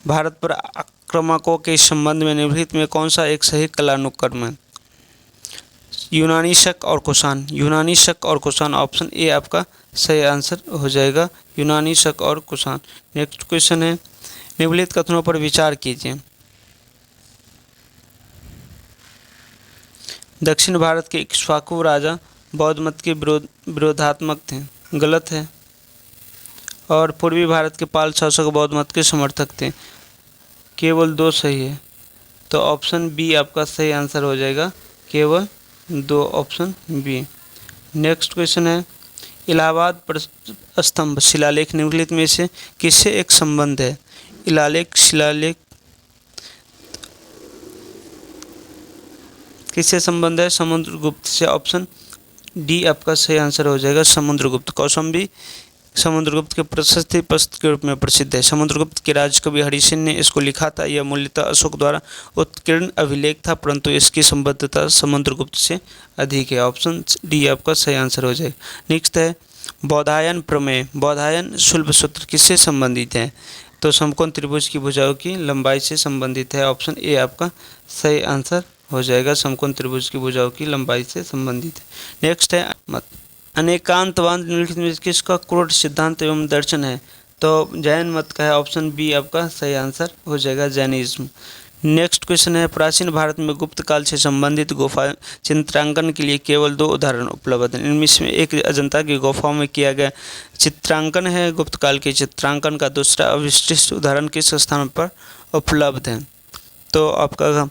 भारत पर आक्रमकों के संबंध में निम्नलिखित में कौन सा एक सही कालानुक्रम है। यूनानी, शक और कुषाण। यूनानी, शक और कुषाण। ऑप्शन ए आपका सही आंसर हो जाएगा, यूनानी, शक और कुषाण। नेक्स्ट क्वेश्चन है, निम्नलिखित कथनों पर विचार कीजिए। दक्षिण भारत के इक्ष्वाकु राजा बौद्ध मत के विरोधात्मक थे, गलत है। और पूर्वी भारत के पाल शासक बौद्ध मत के समर्थक थे, केवल 2 सही है। तो ऑप्शन बी आपका सही आंसर हो जाएगा, केवल 2, ऑप्शन बी। नेक्स्ट क्वेश्चन है, इलाहाबाद स्तंभ शिलालेख निम्नलिखित में से किससे एक संबंध है। शिलालेख किससे संबंध है, समुद्रगुप्त से। ऑप्शन डी आपका सही आंसर हो जाएगा, समुद्रगुप्त। कौशाम्बी समुद्रगुप्त के प्रशस्ति पुस्तक के रूप में प्रसिद्ध है। समुद्रगुप्त के राजकवि हरिसेन ने इसको लिखा था। यह मूलतः अशोक द्वारा उत्कीर्ण अभिलेख था, परंतु इसकी संबद्धता समुद्रगुप्त से अधिक है। ऑप्शन डी आपका सही आंसर हो जाएगा। नेक्स्ट है, बौधायन प्रमेय, बौधायन शुल्ब सूत्र किससे संबंधित है? तो समकोण त्रिभुज की भुजाओं की लंबाई से संबंधित है। ऑप्शन ए आपका सही आंसर हो जाएगा, समकोण त्रिभुज की भुजाओं की लंबाई से संबंधित है। नेक्स्ट है मत, अनेकांतवाद निम्नलिखित में किसका क्रोध सिद्धांत एवं दर्शन है? तो जैन मत का है। ऑप्शन बी आपका सही आंसर हो जाएगा, जैनिज्म। नेक्स्ट क्वेश्चन है, प्राचीन भारत में गुप्त काल से संबंधित गुफा चित्रांकन के लिए केवल 2 उदाहरण उपलब्ध हैं। इनमें से एक अजंता की गुफाओं में किया गया चित्रांकन है गुप्त काल के चित्रांकन का। दूसरा अविशिष्ट उदाहरण किस स्थान पर उपलब्ध है? तो आपका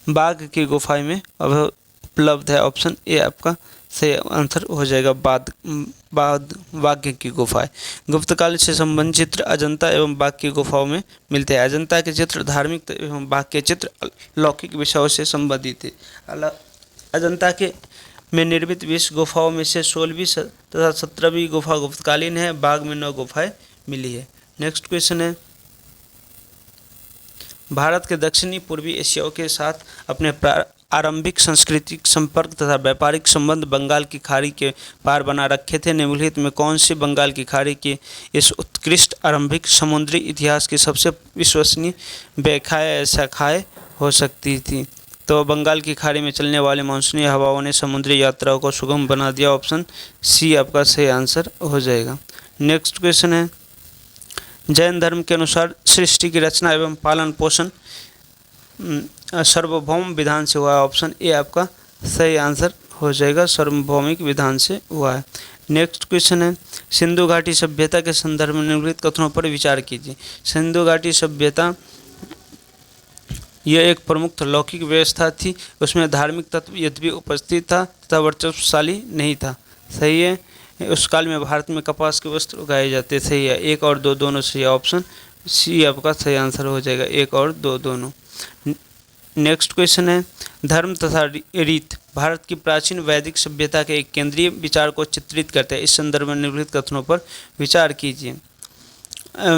बाघ की गुफाएं में उपलब्ध है। ऑप्शन ए आपका सही आंसर हो जाएगा, बाघ की गुफाएं। गुप्त काल से संबंधित चित्र अजंता एवं बाघ की गुफाओं में मिलते हैं। अजंता के चित्र धार्मिक एवं बाघ के चित्र लौकिक विषयों से संबंधित है। अजंता के में निर्मित 20 गुफाओं में से 16वीं तथा 17वीं गुफा गुप्तकालीन है। बाघ में 9 गुफाएं मिली है। नेक्स्ट क्वेश्चन है, भारत के दक्षिणी पूर्वी एशियाओं के साथ अपने आरंभिक सांस्कृतिक संपर्क तथा व्यापारिक संबंध बंगाल की खाड़ी के पार बना रखे थे। निम्नलिखित में कौन सी बंगाल की खाड़ी के इस उत्कृष्ट आरंभिक समुद्री इतिहास की सबसे विश्वसनीय व्याख्याएं या शाखाएं हो सकती थी? तो बंगाल की खाड़ी में चलने वाली मानसूनी हवाओं ने समुद्री यात्राओं को सुगम बना दिया। ऑप्शन सी आपका सही आंसर हो जाएगा। नेक्स्ट क्वेश्चन है, जैन धर्म के अनुसार सृष्टि की रचना एवं पालन पोषण सार्वभौम विधान से हुआ है। ऑप्शन ए आपका सही आंसर हो जाएगा, सार्वभौमिक विधान से हुआ है। नेक्स्ट क्वेश्चन है, सिंधु घाटी सभ्यता के संदर्भ में निम्नलिखित कथनों पर विचार कीजिए। सिंधु घाटी सभ्यता यह एक प्रमुख लौकिक व्यवस्था थी। उसमें धार्मिक तत्व यद्यपि उपस्थित था तथा वर्चस्वशाली नहीं था। सही है। उस काल में भारत में कपास के वस्त्र उगाए जाते। सही है, 1 और 2 दोनों सही है। ऑप्शन सी आपका सही आंसर हो जाएगा, 1 और 2 दोनों। नेक्स्ट क्वेश्चन है, धर्म तथा रीत भारत की प्राचीन वैदिक सभ्यता के एक केंद्रीय विचार को चित्रित करते हैं। इस संदर्भ में निम्नलिखित कथनों पर विचार कीजिए।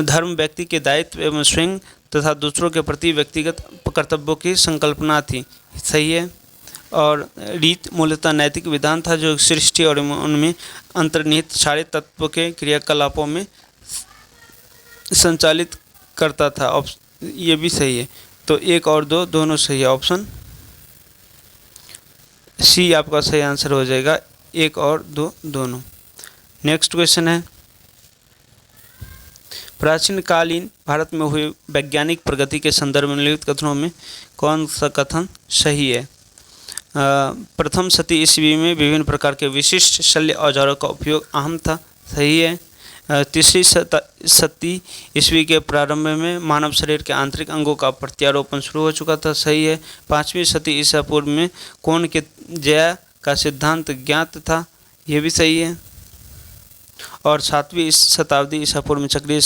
धर्म व्यक्ति के दायित्व एवं स्वयं तथा दूसरों के प्रति व्यक्तिगत कर्तव्यों की संकल्पना थी। सही है। और रीत मूलतः नैतिक विधान था जो सृष्टि और उनमें अंतर्निहित सारे तत्वों के क्रियाकलापों में संचालित करता था। ये भी सही है। तो 1 और 2 दोनों सही है। ऑप्शन सी आपका सही आंसर हो जाएगा, 1 और 2 दोनों। नेक्स्ट क्वेश्चन है, प्राचीन कालीन भारत में हुई वैज्ञानिक प्रगति के संदर्भ में निम्नलिखित कथनों में कौन सा कथन सही है? प्रथम शती ईस्वी में विभिन्न प्रकार के विशिष्ट शल्य औजारों का उपयोग अहम था। सही है। तीसरी शती ईस्वी के प्रारंभ में मानव शरीर के आंतरिक अंगों का प्रत्यारोपण शुरू हो चुका था। सही है। 5वीं शती ईसा पूर्व में कोण के जया का सिद्धांत ज्ञात था। यह भी सही है। और 7वीं शताब्दी ईसा पूर्व में चक्रीय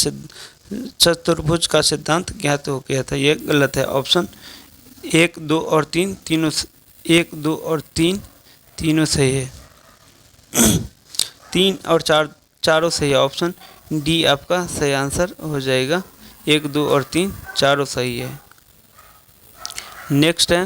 चतुर्भुज का सिद्धांत ज्ञात हो गया था। यह गलत है। ऑप्शन 1, 2 और 3 तीनों 1, 2 और 3 तीनों सही है। 3 और 4 चारों सही है। ऑप्शन डी आपका सही आंसर हो जाएगा, 1, 2 और 3 चारों सही है। नेक्स्ट है,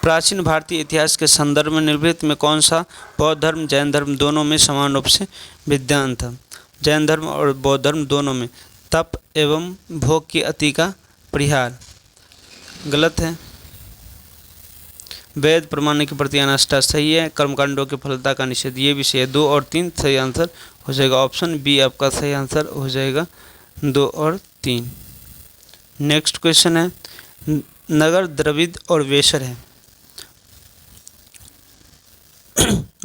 प्राचीन भारतीय इतिहास के संदर्भ में निम्नलिखित में कौन सा बौद्ध धर्म जैन धर्म दोनों में समान रूप से विद्यमान था? जैन धर्म और बौद्ध धर्म दोनों में तप एवं भोग की अति का परिहार गलत है। वेद प्रमाण के प्रति अनास्था सही है। कर्मकांडों की फलता का निषेध ये भी सही है। 2 और 3 सही आंसर हो जाएगा। ऑप्शन बी आपका सही आंसर हो जाएगा, 2 और 3। नेक्स्ट क्वेश्चन है, नगर द्रविड़ और वेसर है।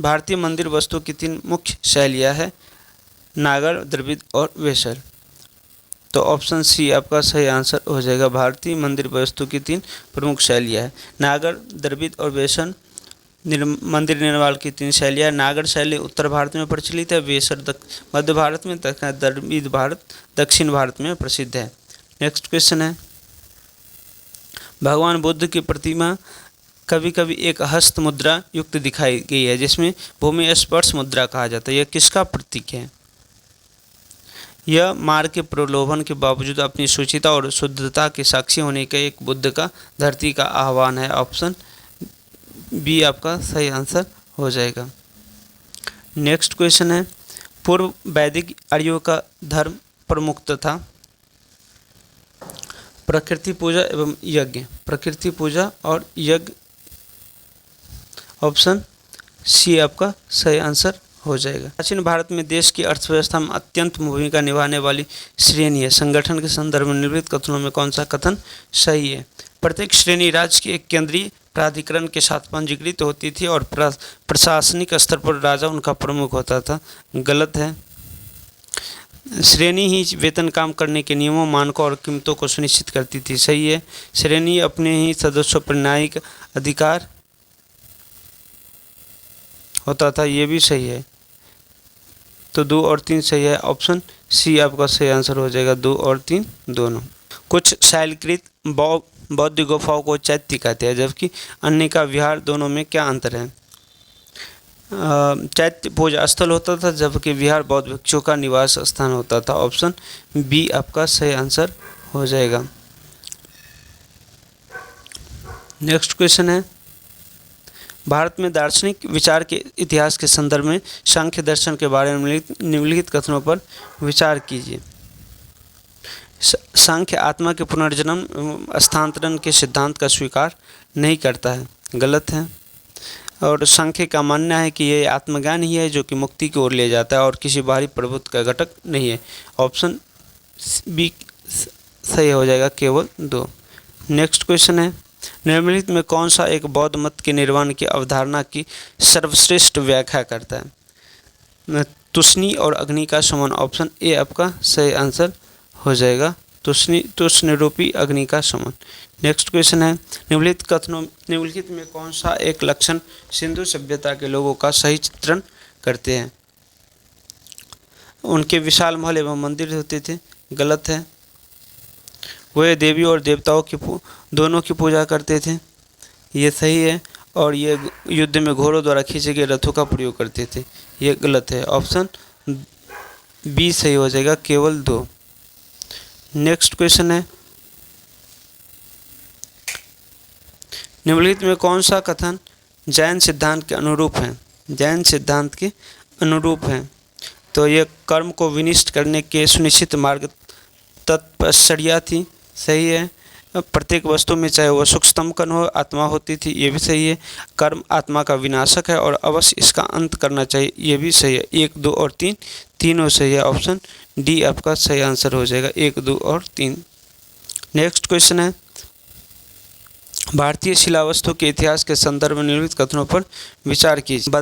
भारतीय मंदिर वस्तु की 3 मुख्य शैलियाँ हैं, नागर, द्रविड़ और वेसर। तो ऑप्शन सी आपका सही आंसर हो जाएगा। भारतीय मंदिर वस्तु की 3 प्रमुख शैलियाँ हैं, नागर, द्रविड़ और वेसर। मंदिर निर्माण की 3 शैलियाँ। नागर शैली उत्तर भारत में प्रचलित है, वेसर मध्य भारत में तथा द्रविड़ भारत दक्षिण भारत में प्रसिद्ध है। नेक्स्ट क्वेश्चन है, भगवान बुद्ध की प्रतिमा कभी कभी एक हस्त मुद्रा युक्त दिखाई गई है जिसमें भूमि स्पर्श मुद्रा कहा जाता है। यह किसका प्रतीक है? यह मार्ग के प्रलोभन के बावजूद अपनी शुचिता और शुद्धता के साक्षी होने के एक बुद्ध का धरती का आह्वान है। ऑप्शन बी आपका सही आंसर हो जाएगा। नेक्स्ट क्वेश्चन है, पूर्व वैदिक आर्यों का धर्म प्रमुख था प्रकृति पूजा एवं यज्ञ। प्रकृति पूजा और यज्ञ, ऑप्शन सी आपका सही आंसर हो जाएगा। प्राचीन भारत में देश की अर्थव्यवस्था में अत्यंत भूमिका निभाने वाली श्रेणी है। संगठन के संदर्भ में निम्नलिखित कथनों में कौन सा कथन सही है? प्रत्येक श्रेणी राज्य के एक केंद्रीय प्राधिकरण के साथ पंजीकृत होती थी और प्रशासनिक स्तर पर राजा उनका प्रमुख होता था। गलत है। श्रेणी ही वेतन, काम करने के नियमों, मानकों और कीमतों को सुनिश्चित करती थी। सही है। श्रेणी अपने ही सदस्यों पर न्यायिक अधिकार होता था। ये भी सही है। तो 2 और 3 सही है। ऑप्शन सी आपका सही आंसर हो जाएगा, 2 और 3 दोनों। कुछ शैलकृत बौद्ध गुफाओं को चैत्य कहते हैं, जबकि अन्य का विहार। दोनों में क्या अंतर है? चैत्य पूजा स्थल होता था, जबकि विहार बौद्ध भिक्षुओं का निवास स्थान होता था। ऑप्शन बी आपका सही आंसर हो जाएगा। नेक्स्ट क्वेश्चन है, भारत में दार्शनिक विचार के इतिहास के संदर्भ में सांख्य दर्शन के बारे में निम्नलिखित कथनों पर विचार कीजिए। सांख्य आत्मा के पुनर्जन्म एवं स्थानांतरण के सिद्धांत का स्वीकार नहीं करता है। गलत है। और सांख्य का मानना है कि यह आत्मज्ञान ही है जो कि मुक्ति की ओर ले जाता है और किसी बाहरी प्रभुत्व का घटक नहीं है। ऑप्शन बी सही हो जाएगा, केवल 2। नेक्स्ट क्वेश्चन है, निम्नलिखित में कौन सा एक बौद्ध मत के निर्वाण की अवधारणा की सर्वश्रेष्ठ व्याख्या करता है? तुष्णि और अग्नि का समान। ऑप्शन ए आपका सही आंसर हो जाएगा, तुष्ण रूपी अग्नि का समान। नेक्स्ट क्वेश्चन है, निम्नलिखित में कौन सा एक लक्षण सिंधु सभ्यता के लोगों का सही चित्रण करते हैं? उनके विशाल महल एवं मंदिर होते थे। गलत है। वे देवी और देवताओं की दोनों की पूजा करते थे। ये सही है। और ये युद्ध में घोड़ों द्वारा खींचे गए रथों का प्रयोग करते थे। ये गलत है। ऑप्शन बी सही हो जाएगा, केवल 2। नेक्स्ट क्वेश्चन है, निम्नलिखित में कौन सा कथन जैन सिद्धांत के अनुरूप है? जैन सिद्धांत के अनुरूप है। तो ये कर्म को विनिष्ट करने के सुनिश्चित मार्ग तत्पश्चर्या थी। सही है। प्रत्येक वस्तु में चाहे वह सूक्ष्मतम कण हो, आत्मा होती थी। ये भी सही है। कर्म आत्मा का विनाशक है और अवश्य इसका अंत करना चाहिए। ये भी सही है। 1, 2 और 3 तीनों सही है। ऑप्शन डी आपका सही आंसर हो जाएगा, 1, 2 और 3। नेक्स्ट क्वेश्चन है, भारतीय शिलावस्तु के इतिहास के संदर्भ में निम्नलिखित कथनों पर विचार कीजिए।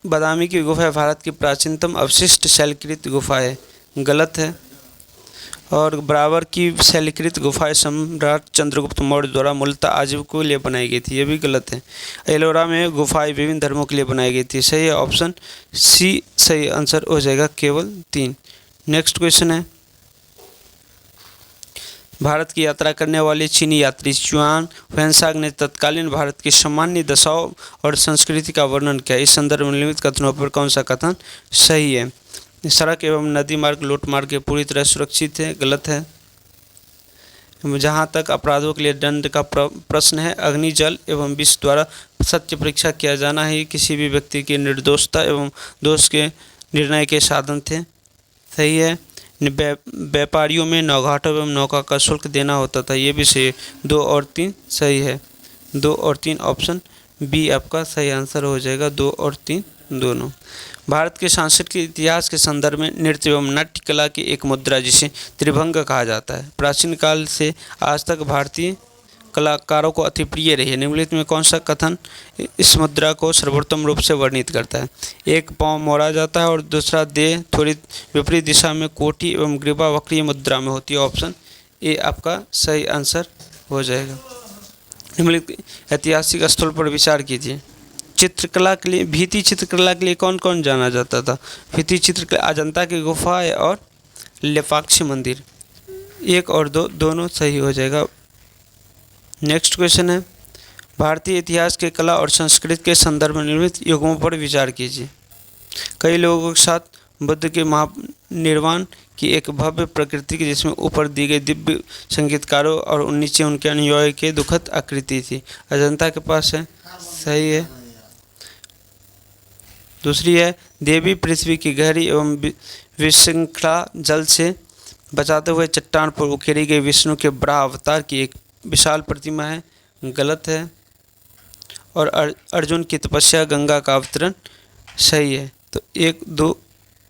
बादामी की गुफा भारत की प्राचीनतम अवशिष्ट शैलकृत गुफा है। गलत है। और बराबर की शैलकृत गुफाएं सम्राट चंद्रगुप्त मौर्य द्वारा मूलतः आजीविका के लिए बनाई गई थी। ये भी गलत है। एलोरा में गुफाएं विभिन्न धर्मों के लिए बनाई गई थी। सही है। ऑप्शन सी सही आंसर हो जाएगा, केवल 3। नेक्स्ट क्वेश्चन है, भारत की यात्रा करने वाले चीनी यात्री च्युआन वैनसांग ने तत्कालीन भारत की सामान्य दशाओं और संस्कृति का वर्णन किया। इस संदर्भ में निम्नलिखित कथनों पर कौन सा कथन सही है? सड़क एवं नदी मार्ग, लूट मार्ग के पूरी तरह सुरक्षित है। गलत है। जहाँ तक अपराधों के लिए दंड का प्रश्न है, अग्नि, जल एवं विष द्वारा सत्य परीक्षा किया जाना ही किसी भी व्यक्ति की निर्दोषता एवं दोष के निर्णय के साधन थे। सही है। व्यापारियों में नौघाटों एवं नौका का शुल्क देना होता था। ये भी सही है। 2 और 3 सही है। 2 और 3 ऑप्शन बी आपका सही आंसर हो जाएगा, 2 और 3 दोनों। भारत के सांस्कृतिक इतिहास के संदर्भ में नृत्य एवं नाट्य कला की एक मुद्रा जिसे त्रिभंग कहा जाता है, प्राचीन काल से आज तक भारतीय कलाकारों को अति प्रिय रही है। निम्नलिखित में कौन सा कथन इस मुद्रा को सर्वोत्तम रूप से वर्णित करता है? एक पाँव मोड़ा जाता है और दूसरा देह थोड़ी विपरीत दिशा में कोटि एवं ग्रीवा वक्रीय मुद्रा में होती है। ऑप्शन ए आपका सही आंसर हो जाएगा। निम्नलिखित ऐतिहासिक स्थल पर विचार कीजिए। चित्रकला के लिए, भित्ति चित्रकला के लिए कौन कौन जाना जाता था? भित्ति चित्रकला अजंता की गुफा और लेपाक्षी मंदिर। 1 और 2 दोनों सही हो जाएगा। नेक्स्ट क्वेश्चन है, भारतीय इतिहास के कला और संस्कृति के संदर्भ में निम्नलिखित युगों पर विचार कीजिए। कई लोगों के साथ बुद्ध के महानिर्वाण की एक भव्य प्रकृति की, जिसमें ऊपर दी गई दिव्य संगीतकारों और नीचे उनके अनुयायी के दुखद आकृति थी। अजंता के पास है। सही है। दूसरी है देवी पृथ्वी की गहरी एवं विश्रृंखला जल से बचाते हुए चट्टान पर उकेरी गई विष्णु के बराह अवतार की एक विशाल प्रतिमा है, गलत है। और अर्जुन की तपस्या गंगा का अवतरण, सही है। तो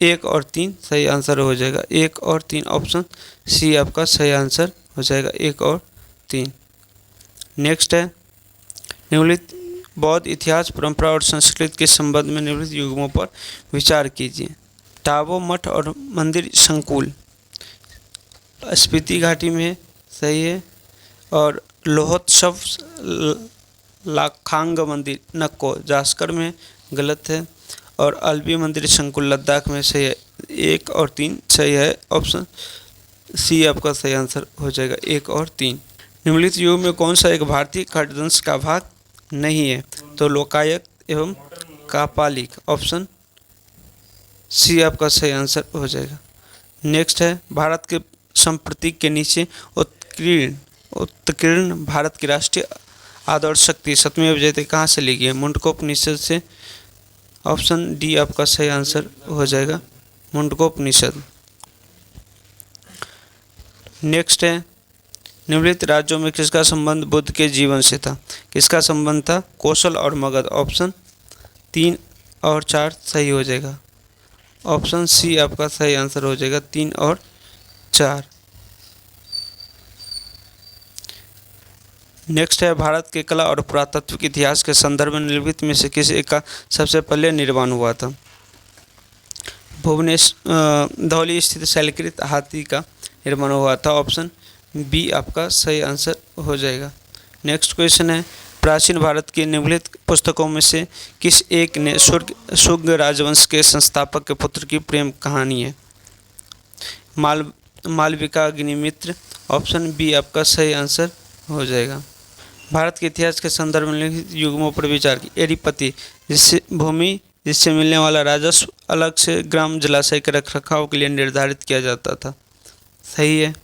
1 और 3 सही आंसर हो जाएगा। 1 और 3 ऑप्शन सी आपका सही आंसर हो जाएगा, 1 और 3। नेक्स्ट है, निम्नलिखित बौद्ध इतिहास, परंपरा और संस्कृति के संबंध में निम्नलिखित युग्मों पर विचार कीजिए। टाबो मठ और मंदिर संकुल स्पीति घाटी में, सही है। और लोहोत्सव लाखांग मंदिर नक्को जास्कर में, गलत है। और अल्बी मंदिर संकुल लद्दाख में, सही है। 1 और 3 सही है, ऑप्शन सी आपका सही आंसर हो जाएगा, 1 और 3। निम्नलिखित युग में कौन सा एक भारतीय खंडवंश का भाग नहीं है? तो लोकायत एवं कापालिक, ऑप्शन सी आपका सही आंसर हो जाएगा। नेक्स्ट है, भारत के संप्रतीक के नीचे उत्कीर्ण भारत की राष्ट्रीय आदर्श शक्ति सत्यमेव जयते कहाँ से ली गई है? मुंडकोपनिषद से, ऑप्शन डी आपका सही आंसर हो जाएगा, मुंडकोपनिषद। नेक्स्ट है, निम्नलिखित राज्यों में किसका संबंध बुद्ध के जीवन से था? किसका संबंध था? कौशल और मगध, ऑप्शन 3 और 4 सही हो जाएगा, ऑप्शन सी आपका सही आंसर हो जाएगा, 3 और 4। नेक्स्ट है, भारत के कला और पुरातत्व इतिहास के संदर्भ में निम्नलिखित में से किस एक का सबसे पहले निर्माण हुआ था? धौली स्थित शैलकृत हाथी का निर्माण हुआ था, ऑप्शन बी आपका सही आंसर हो जाएगा। नेक्स्ट क्वेश्चन है, प्राचीन भारत की निम्नलिखित पुस्तकों में से किस एक ने शुंग राजवंश के संस्थापक के पुत्र की प्रेम कहानी है? मालविका अग्निमित्र, ऑप्शन बी आपका सही आंसर हो जाएगा। भारत के इतिहास के संदर्भ में निम्नलिखित युग्मों पर विचार की। एडिपति, जिससे मिलने वाला राजस्व अलग से ग्राम जलाशय के रखरखाव के लिए निर्धारित किया जाता था, सही है।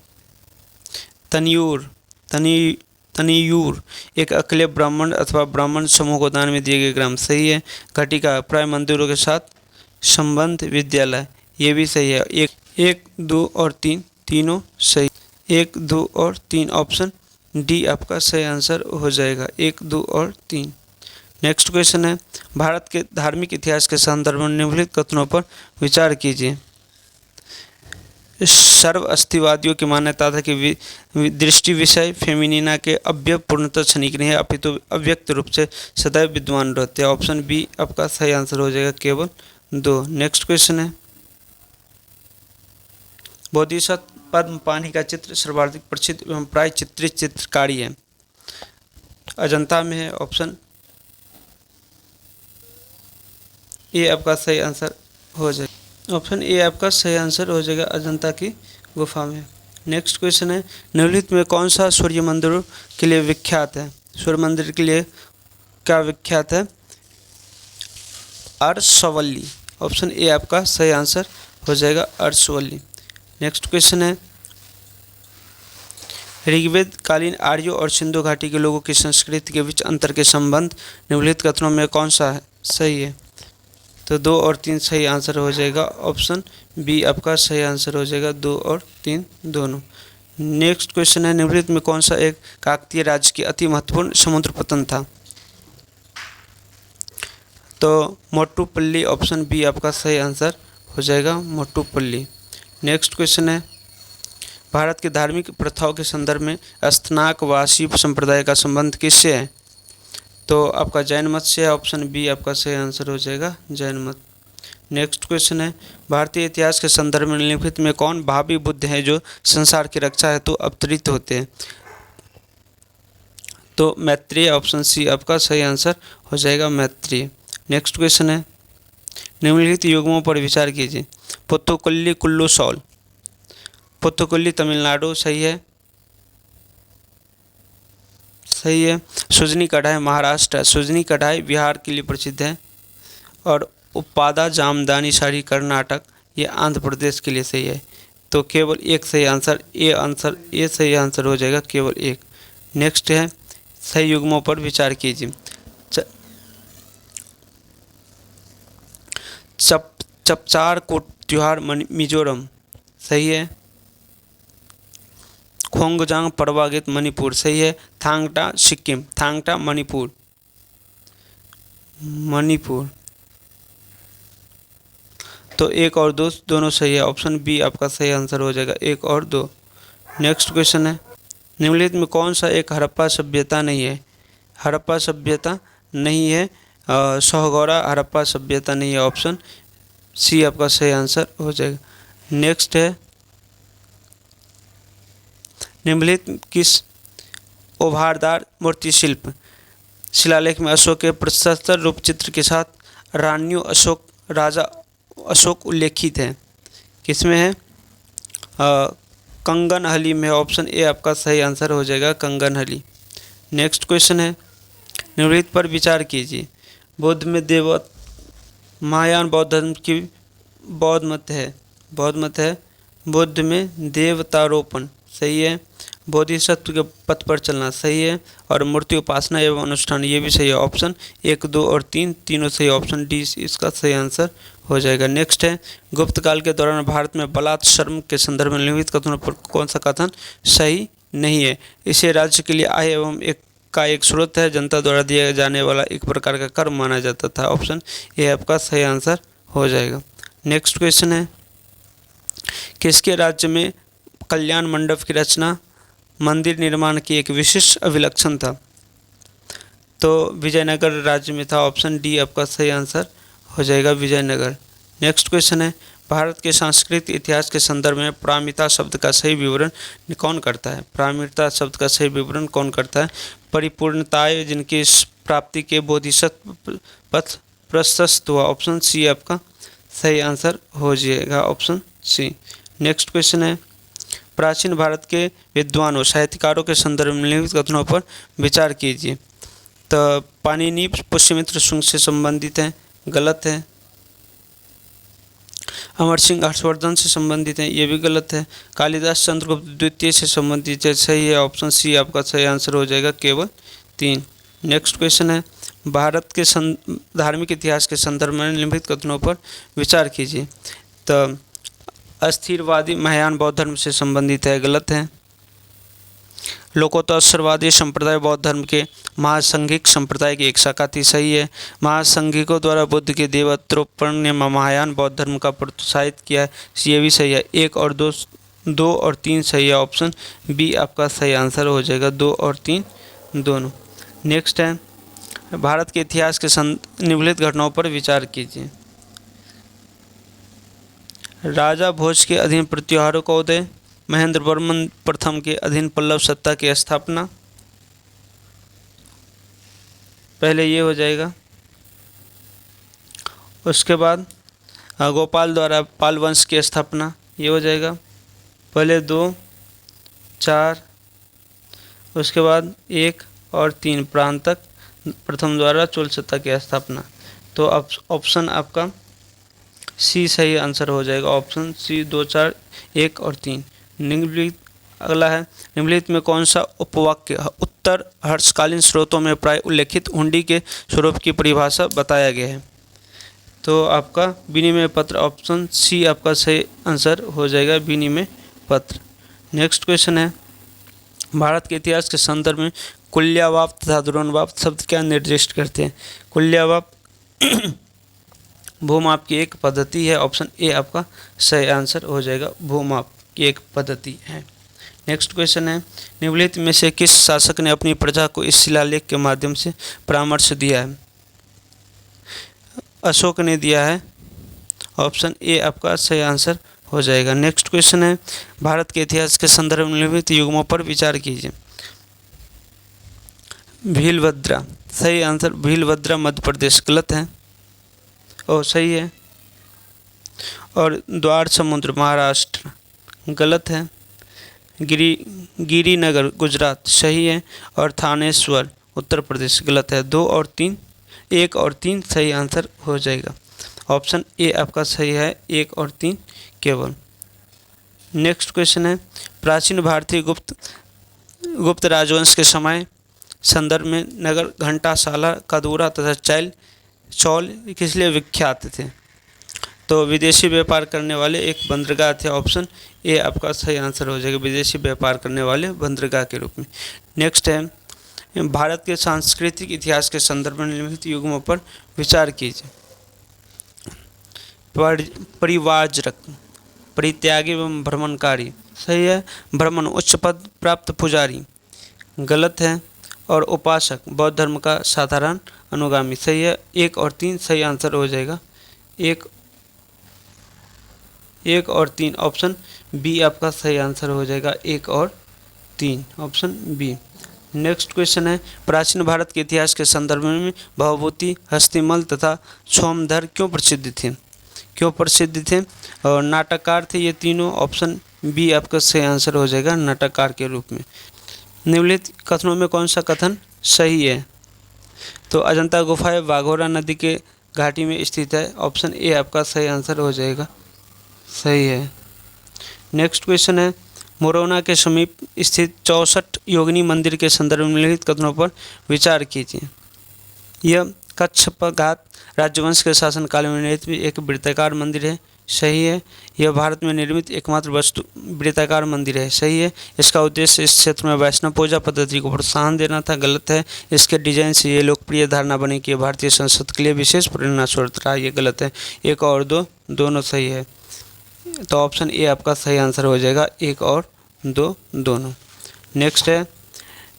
तनियूर एक अकेले ब्राह्मण अथवा ब्राह्मण समूह को दान में दिए गए ग्राम, सही है। घटिका प्राय मंदिरों के साथ संबंध विद्यालय, ये भी सही है। 1, 2 और 3 तीनों सही, 1, 2 और 3 ऑप्शन डी आपका सही आंसर हो जाएगा, 1, 2 और 3। नेक्स्ट क्वेश्चन है, भारत के धार्मिक इतिहास के संदर्भ में निम्नलिखित कथनों पर विचार कीजिए। सर्व अस्तिवादियों की मान्यता था कि दृष्टि विषय फेमिनिना के अव्यय पूर्णतः क्षणिक नहीं है, अपितु अव्यक्त रूप से सदैव विद्यमान रहते हैं, ऑप्शन बी आपका सही आंसर हो जाएगा, केवल 2। नेक्स्ट क्वेश्चन है, बोधिसत्व पद्म पानी का चित्र सर्वाधिक प्रसिद्ध एवं प्राय चित्रित चित्रकारी है? अजंता में है, ऑप्शन ए आपका सही आंसर हो जाएगा, ऑप्शन ए आपका सही आंसर हो जाएगा, अजंता की गुफा में। नेक्स्ट क्वेश्चन है, निम्नलिखित में कौन सा सूर्य मंदिर के लिए विख्यात है? सूर्य मंदिर के लिए क्या विख्यात है? अर्शवल्ली, ऑप्शन ए आपका सही आंसर हो जाएगा, अर्शवल्ली। नेक्स्ट क्वेश्चन है, ऋग्वेद कालीन आर्यों और सिंधु घाटी के लोगों की संस्कृति के बीच अंतर के संबंध निम्नलिखित कथनों में कौन सा है? सही है। तो 2 और 3 सही आंसर हो जाएगा, ऑप्शन बी आपका सही आंसर हो जाएगा, 2 और 3 दोनों। नेक्स्ट क्वेश्चन है, निम्नलिखित में कौन सा एक काकतीय राज्य की अति महत्वपूर्ण समुद्र पतन था? तो मोटुपल्ली, ऑप्शन बी आपका सही आंसर हो जाएगा, मोटुपल्ली। नेक्स्ट क्वेश्चन है, भारत के धार्मिक प्रथाओं के संदर्भ में अस्थानाकवासी संप्रदाय का संबंध किससे है? तो आपका जैन मत से है, ऑप्शन बी आपका सही आंसर हो जाएगा, जैन मत। नेक्स्ट क्वेश्चन है, भारतीय इतिहास के संदर्भ में निम्नलिखित में कौन भावी बुद्ध है जो संसार की रक्षा हेतु अवतरित होते हैं? तो मैत्रेय, ऑप्शन सी आपका सही आंसर हो जाएगा, मैत्रेय। नेक्स्ट क्वेश्चन है, निम्नलिखित युग्मों पर विचार कीजिए। पुत्तुकुल्ली कुल्लू सौल, पुत्तुकुल्ली तमिलनाडु, सही है, सही है। सुजनी कढ़ाई महाराष्ट्र, सुजनी कढ़ाई बिहार के लिए प्रसिद्ध है। और उप्पादा जामदानी साड़ी कर्नाटक, ये आंध्र प्रदेश के लिए सही है। तो केवल एक सही आंसर, ए सही आंसर हो जाएगा, केवल एक। नेक्स्ट है, सही युग्मों पर विचार कीजिए। चपचार कोट त्योहार मिजोरम, सही है। खोंगजांग पड़वा गीत मणिपुर, सही है। थांगटा सिक्किम, थांगटा मणिपुर, मणिपुर। तो 1 और 2 दोनों सही है, ऑप्शन बी आपका सही आंसर हो जाएगा, 1 और 2। नेक्स्ट क्वेश्चन है, निम्नलिखित में कौन सा एक हड़प्पा सभ्यता नहीं है? हड़प्पा सभ्यता नहीं है, सोहगौरा हड़प्पा सभ्यता नहीं है, ऑप्शन सी आपका सही आंसर हो जाएगा। नेक्स्ट है, निम्नलिखित किस उभारदार मूर्ति शिल्प शिलालेख में अशोक के प्रशस्तर रूप चित्र के साथ रानियों अशोक राजा अशोक उल्लेखित है? किसमें है? कंगनहली में, ऑप्शन ए आपका सही आंसर हो जाएगा, कंगनहली। नेक्स्ट क्वेश्चन है, निम्नलिखित पर विचार कीजिए। बौद्ध में महायान बौद्ध धर्म की बौद्ध मत है बुद्ध में देवतारोपण, सही है। बोधिसत्व के पथ पर चलना, सही है। और मूर्ति उपासना एवं अनुष्ठान, ये भी सही है, ऑप्शन 1, 2 और 3 तीनों सही, ऑप्शन डी इसका सही आंसर हो जाएगा। नेक्स्ट है, गुप्त काल के दौरान भारत में बलात्सर्म के संदर्भ में निम्नलिखित कथनों पर कौन सा कथन सही नहीं है? इसे राज्य के लिए आय एवं एक स्रोत है, जनता द्वारा दिया जाने वाला एक प्रकार का कर्म माना जाता था, ऑप्शन ए आपका सही आंसर हो जाएगा। नेक्स्ट क्वेश्चन है, किसके राज्य में कल्याण मंडप की रचना मंदिर निर्माण की एक विशिष्ट अभिलक्षण था? तो विजयनगर राज्य में था, ऑप्शन डी आपका सही आंसर हो जाएगा, विजयनगर। नेक्स्ट क्वेश्चन है, भारत के सांस्कृतिक इतिहास के संदर्भ में पारमिता शब्द का सही विवरण कौन करता है? पारमिता शब्द का सही विवरण कौन करता है? परिपूर्णताएं जिनकी प्राप्ति के बोधिसत्व पथ प्रशस्त हुआ, ऑप्शन सी आपका सही आंसर हो जाएगा, ऑप्शन सी। नेक्स्ट क्वेश्चन है, प्राचीन भारत के विद्वानों साहित्यकारों के संदर्भ में निम्नलिखित कथनों पर विचार कीजिए। तो पाणिनि पुष्यमित्र शुंग से संबंधित है, गलत है। अमर सिंह हर्षवर्धन से संबंधित है, ये भी गलत है। कालिदास चंद्रगुप्त द्वितीय से संबंधित है, सही है, ऑप्शन सी आपका सही आंसर हो जाएगा, केवल 3। नेक्स्ट क्वेश्चन है, भारत के धार्मिक इतिहास के संदर्भ में निम्नलिखित कथनों पर विचार कीजिए। तो अस्थिरवादी महायान बौद्ध धर्म से संबंधित है, गलत है। लोकोत्तरवादी संप्रदाय बौद्ध धर्म के महासंघिक संप्रदाय की एक शाखा थी, सही है। महासंघिकों द्वारा बुद्ध के देवत्रोपण ने महायान बौद्ध धर्म का प्रोत्साहित किया है, ये भी सही है। 1 और 2 और 3 सही है, ऑप्शन बी आपका सही आंसर हो जाएगा, 2 और 3 दोनों। नेक्स्ट है, भारत के इतिहास के निम्नलिखित घटनाओं पर विचार कीजिए। राजा भोज के अधीन प्रत्याहारों का उदय, महेंद्र वर्मन प्रथम के अधीन पल्लव सत्ता की स्थापना, पहले ये हो जाएगा। उसके बाद गोपाल द्वारा पाल वंश की स्थापना, ये हो जाएगा, पहले 2, 4, उसके बाद 1 और 3 प्रांतक प्रथम द्वारा चोल सत्ता की स्थापना। तो ऑप्शन आपका सी सही आंसर हो जाएगा, ऑप्शन सी 2, 4, 1 और 3। निम्नलिखित अगला है, निम्नलिखित में कौन सा उपवाक्य उत्तर हर्षकालीन स्रोतों में प्राय उल्लेखित हुंडी के स्वरूप की परिभाषा बताया गया है? तो आपका विनिमय पत्र, ऑप्शन सी आपका सही आंसर हो जाएगा, विनिमय पत्र। नेक्स्ट क्वेश्चन है, भारत के इतिहास के संदर्भ में कुल्यावाप तथा द्रोणवाप शब्द क्या निर्दिष्ट करते हैं? कुल्यावाप भूमाप की एक पद्धति है, ऑप्शन ए आपका सही आंसर हो जाएगा, भूमाप की एक पद्धति है। नेक्स्ट क्वेश्चन है, निम्नलिखित में से किस शासक ने अपनी प्रजा को इस शिलालेख के माध्यम से परामर्श दिया है? अशोक ने दिया है, ऑप्शन ए आपका सही आंसर हो जाएगा। नेक्स्ट क्वेश्चन है, भारत के इतिहास के संदर्भ में निम्नलिखित युग्मों पर विचार कीजिए। भीलभद्रा, सही आंसर, भीलभद्रा मध्य प्रदेश, गलत है, ओ सही है। और द्वार समुद्र महाराष्ट्र, गलत है। गिरिनगर गुजरात, सही है। और थानेश्वर उत्तर प्रदेश, गलत है। 2 और 3, 1 और 3 सही आंसर हो जाएगा, ऑप्शन ए आपका सही है, 1 और 3 केवल। नेक्स्ट क्वेश्चन है, प्राचीन भारतीय गुप्त राजवंश के समय संदर्भ में नगर घंटाशाला, कदूरा तथा चौल किस लिए विख्यात थे? तो विदेशी व्यापार करने वाले एक बंदरगाह थे। ऑप्शन ए आपका सही आंसर हो जाएगा, विदेशी व्यापार करने वाले बंदरगाह के रूप में। नेक्स्ट है, भारत के सांस्कृतिक इतिहास के संदर्भ में निम्नलिखित युग्मों पर विचार कीजिए। परिवारजक, परित्यागी एवं भ्रमणकारी, सही है। भ्रमण, उच्च पद प्राप्त पुजारी, गलत है। और उपासक, बौद्ध धर्म का साधारण अनुगामी, सही है। 1 और 3 सही आंसर हो जाएगा। 1 और 3 ऑप्शन बी आपका सही आंसर हो जाएगा। 1 और 3 ऑप्शन बी। नेक्स्ट क्वेश्चन है, प्राचीन भारत के इतिहास के संदर्भ में भवभूति, हस्तिमल तथा सोमधर क्यों प्रसिद्ध थे? और नाटककार थे ये तीनों। ऑप्शन बी आपका सही आंसर हो जाएगा, नाटककार के रूप में। निम्नलिखित कथनों में कौन सा कथन सही है? तो अजंता गुफाएं वाघोरा नदी के घाटी में स्थित है। ऑप्शन ए आपका सही आंसर हो जाएगा, सही है। नेक्स्ट क्वेश्चन है, मोरौना के समीप स्थित 64 योगिनी मंदिर के संदर्भ में निम्नलिखित कथनों पर विचार कीजिए। यह कच्छपघात राजवंश के शासनकाल में निर्मित एक वृत्ताकार मंदिर है, सही है। यह भारत में निर्मित एकमात्र वृत्ताकार मंदिर है, सही है। इसका उद्देश्य इस क्षेत्र में वैष्णव पूजा पद्धति को प्रोत्साहन देना था, गलत है। इसके डिजाइन से ये लोकप्रिय धारणा बनी कि भारतीय संस्कृति के लिए विशेष प्रेरणा स्रोत रहा, ये गलत है। 1 और 2 दोनों सही है, तो ऑप्शन ए आपका सही आंसर हो जाएगा। 1 और 2 दोनों। नेक्स्ट है,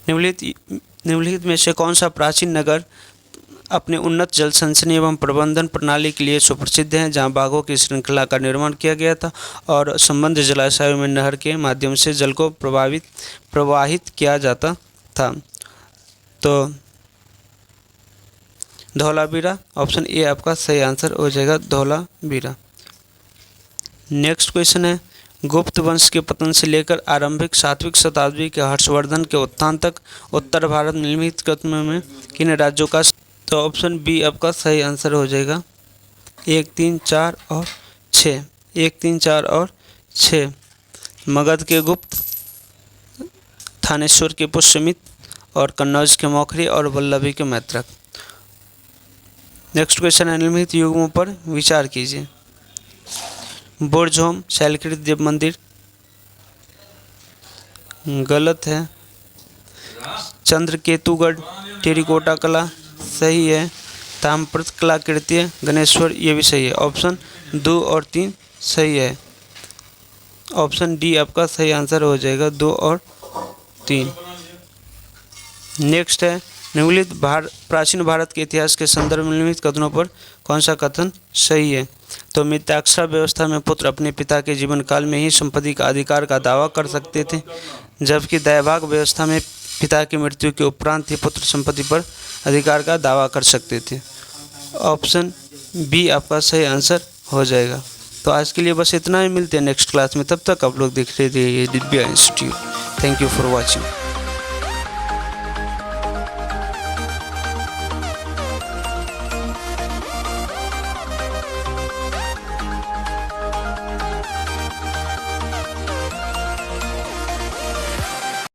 निम्नलिखित में से कौन सा प्राचीन नगर अपने उन्नत जल संचयन एवं प्रबंधन प्रणाली के लिए सुप्रसिद्ध है, जहां बाघों की श्रृंखला का निर्माण किया गया था और संबद्ध जलाशयों में नहर के माध्यम से जल को प्रवाहित किया जाता था? तो धौलावीरा, ऑप्शन ए आपका सही आंसर हो जाएगा, धौलावीरा। नेक्स्ट क्वेश्चन है, गुप्त वंश के पतन से लेकर आरंभिक 7वीं शताब्दी के हर्षवर्धन के उत्थान तक उत्तर भारत में निम्नलिखित कथनों में किन राज्यों का? तो ऑप्शन बी आपका सही आंसर हो जाएगा। 1, 3, 4 और 6। 1, 3, 4 और 6। मगध के गुप्त, थानेश्वर के पुष्यमित और कन्नौज के मौखरी और वल्लभी के मैत्रक। नेक्स्ट क्वेश्चन है, निम्नलिखित युग्मों पर विचार कीजिए। बोरझोम शैलकृत देव मंदिर, गलत है। चंद्रकेतुगढ़ टेरिकोटा कला, सही है। ताम्रपत्र कलाकृति गणेश्वर, ये भी सही है। ऑप्शन 2 और 3 सही है। ऑप्शन डी आपका सही आंसर हो जाएगा, 2 और 3। नेक्स्ट है, निम्नलिखित प्राचीन भारत के इतिहास के संदर्भ में निम्नलिखित कथनों पर कौन सा कथन सही है? तो मिताक्षरा व्यवस्था में पुत्र अपने पिता के जीवन काल में ही संपत्ति का अधिकार का दावा कर सकते थे, जबकि दैवभाग व्यवस्था में पिता की मृत्यु के उपरांत ही पुत्र संपत्ति पर अधिकार का दावा कर सकते थे। ऑप्शन बी आपका सही आंसर हो जाएगा। तो आज के लिए बस इतना ही, मिलते हैं नेक्स्ट क्लास में। तब तक आप लोग देख रहे थे Divya institute. Thank you for watching.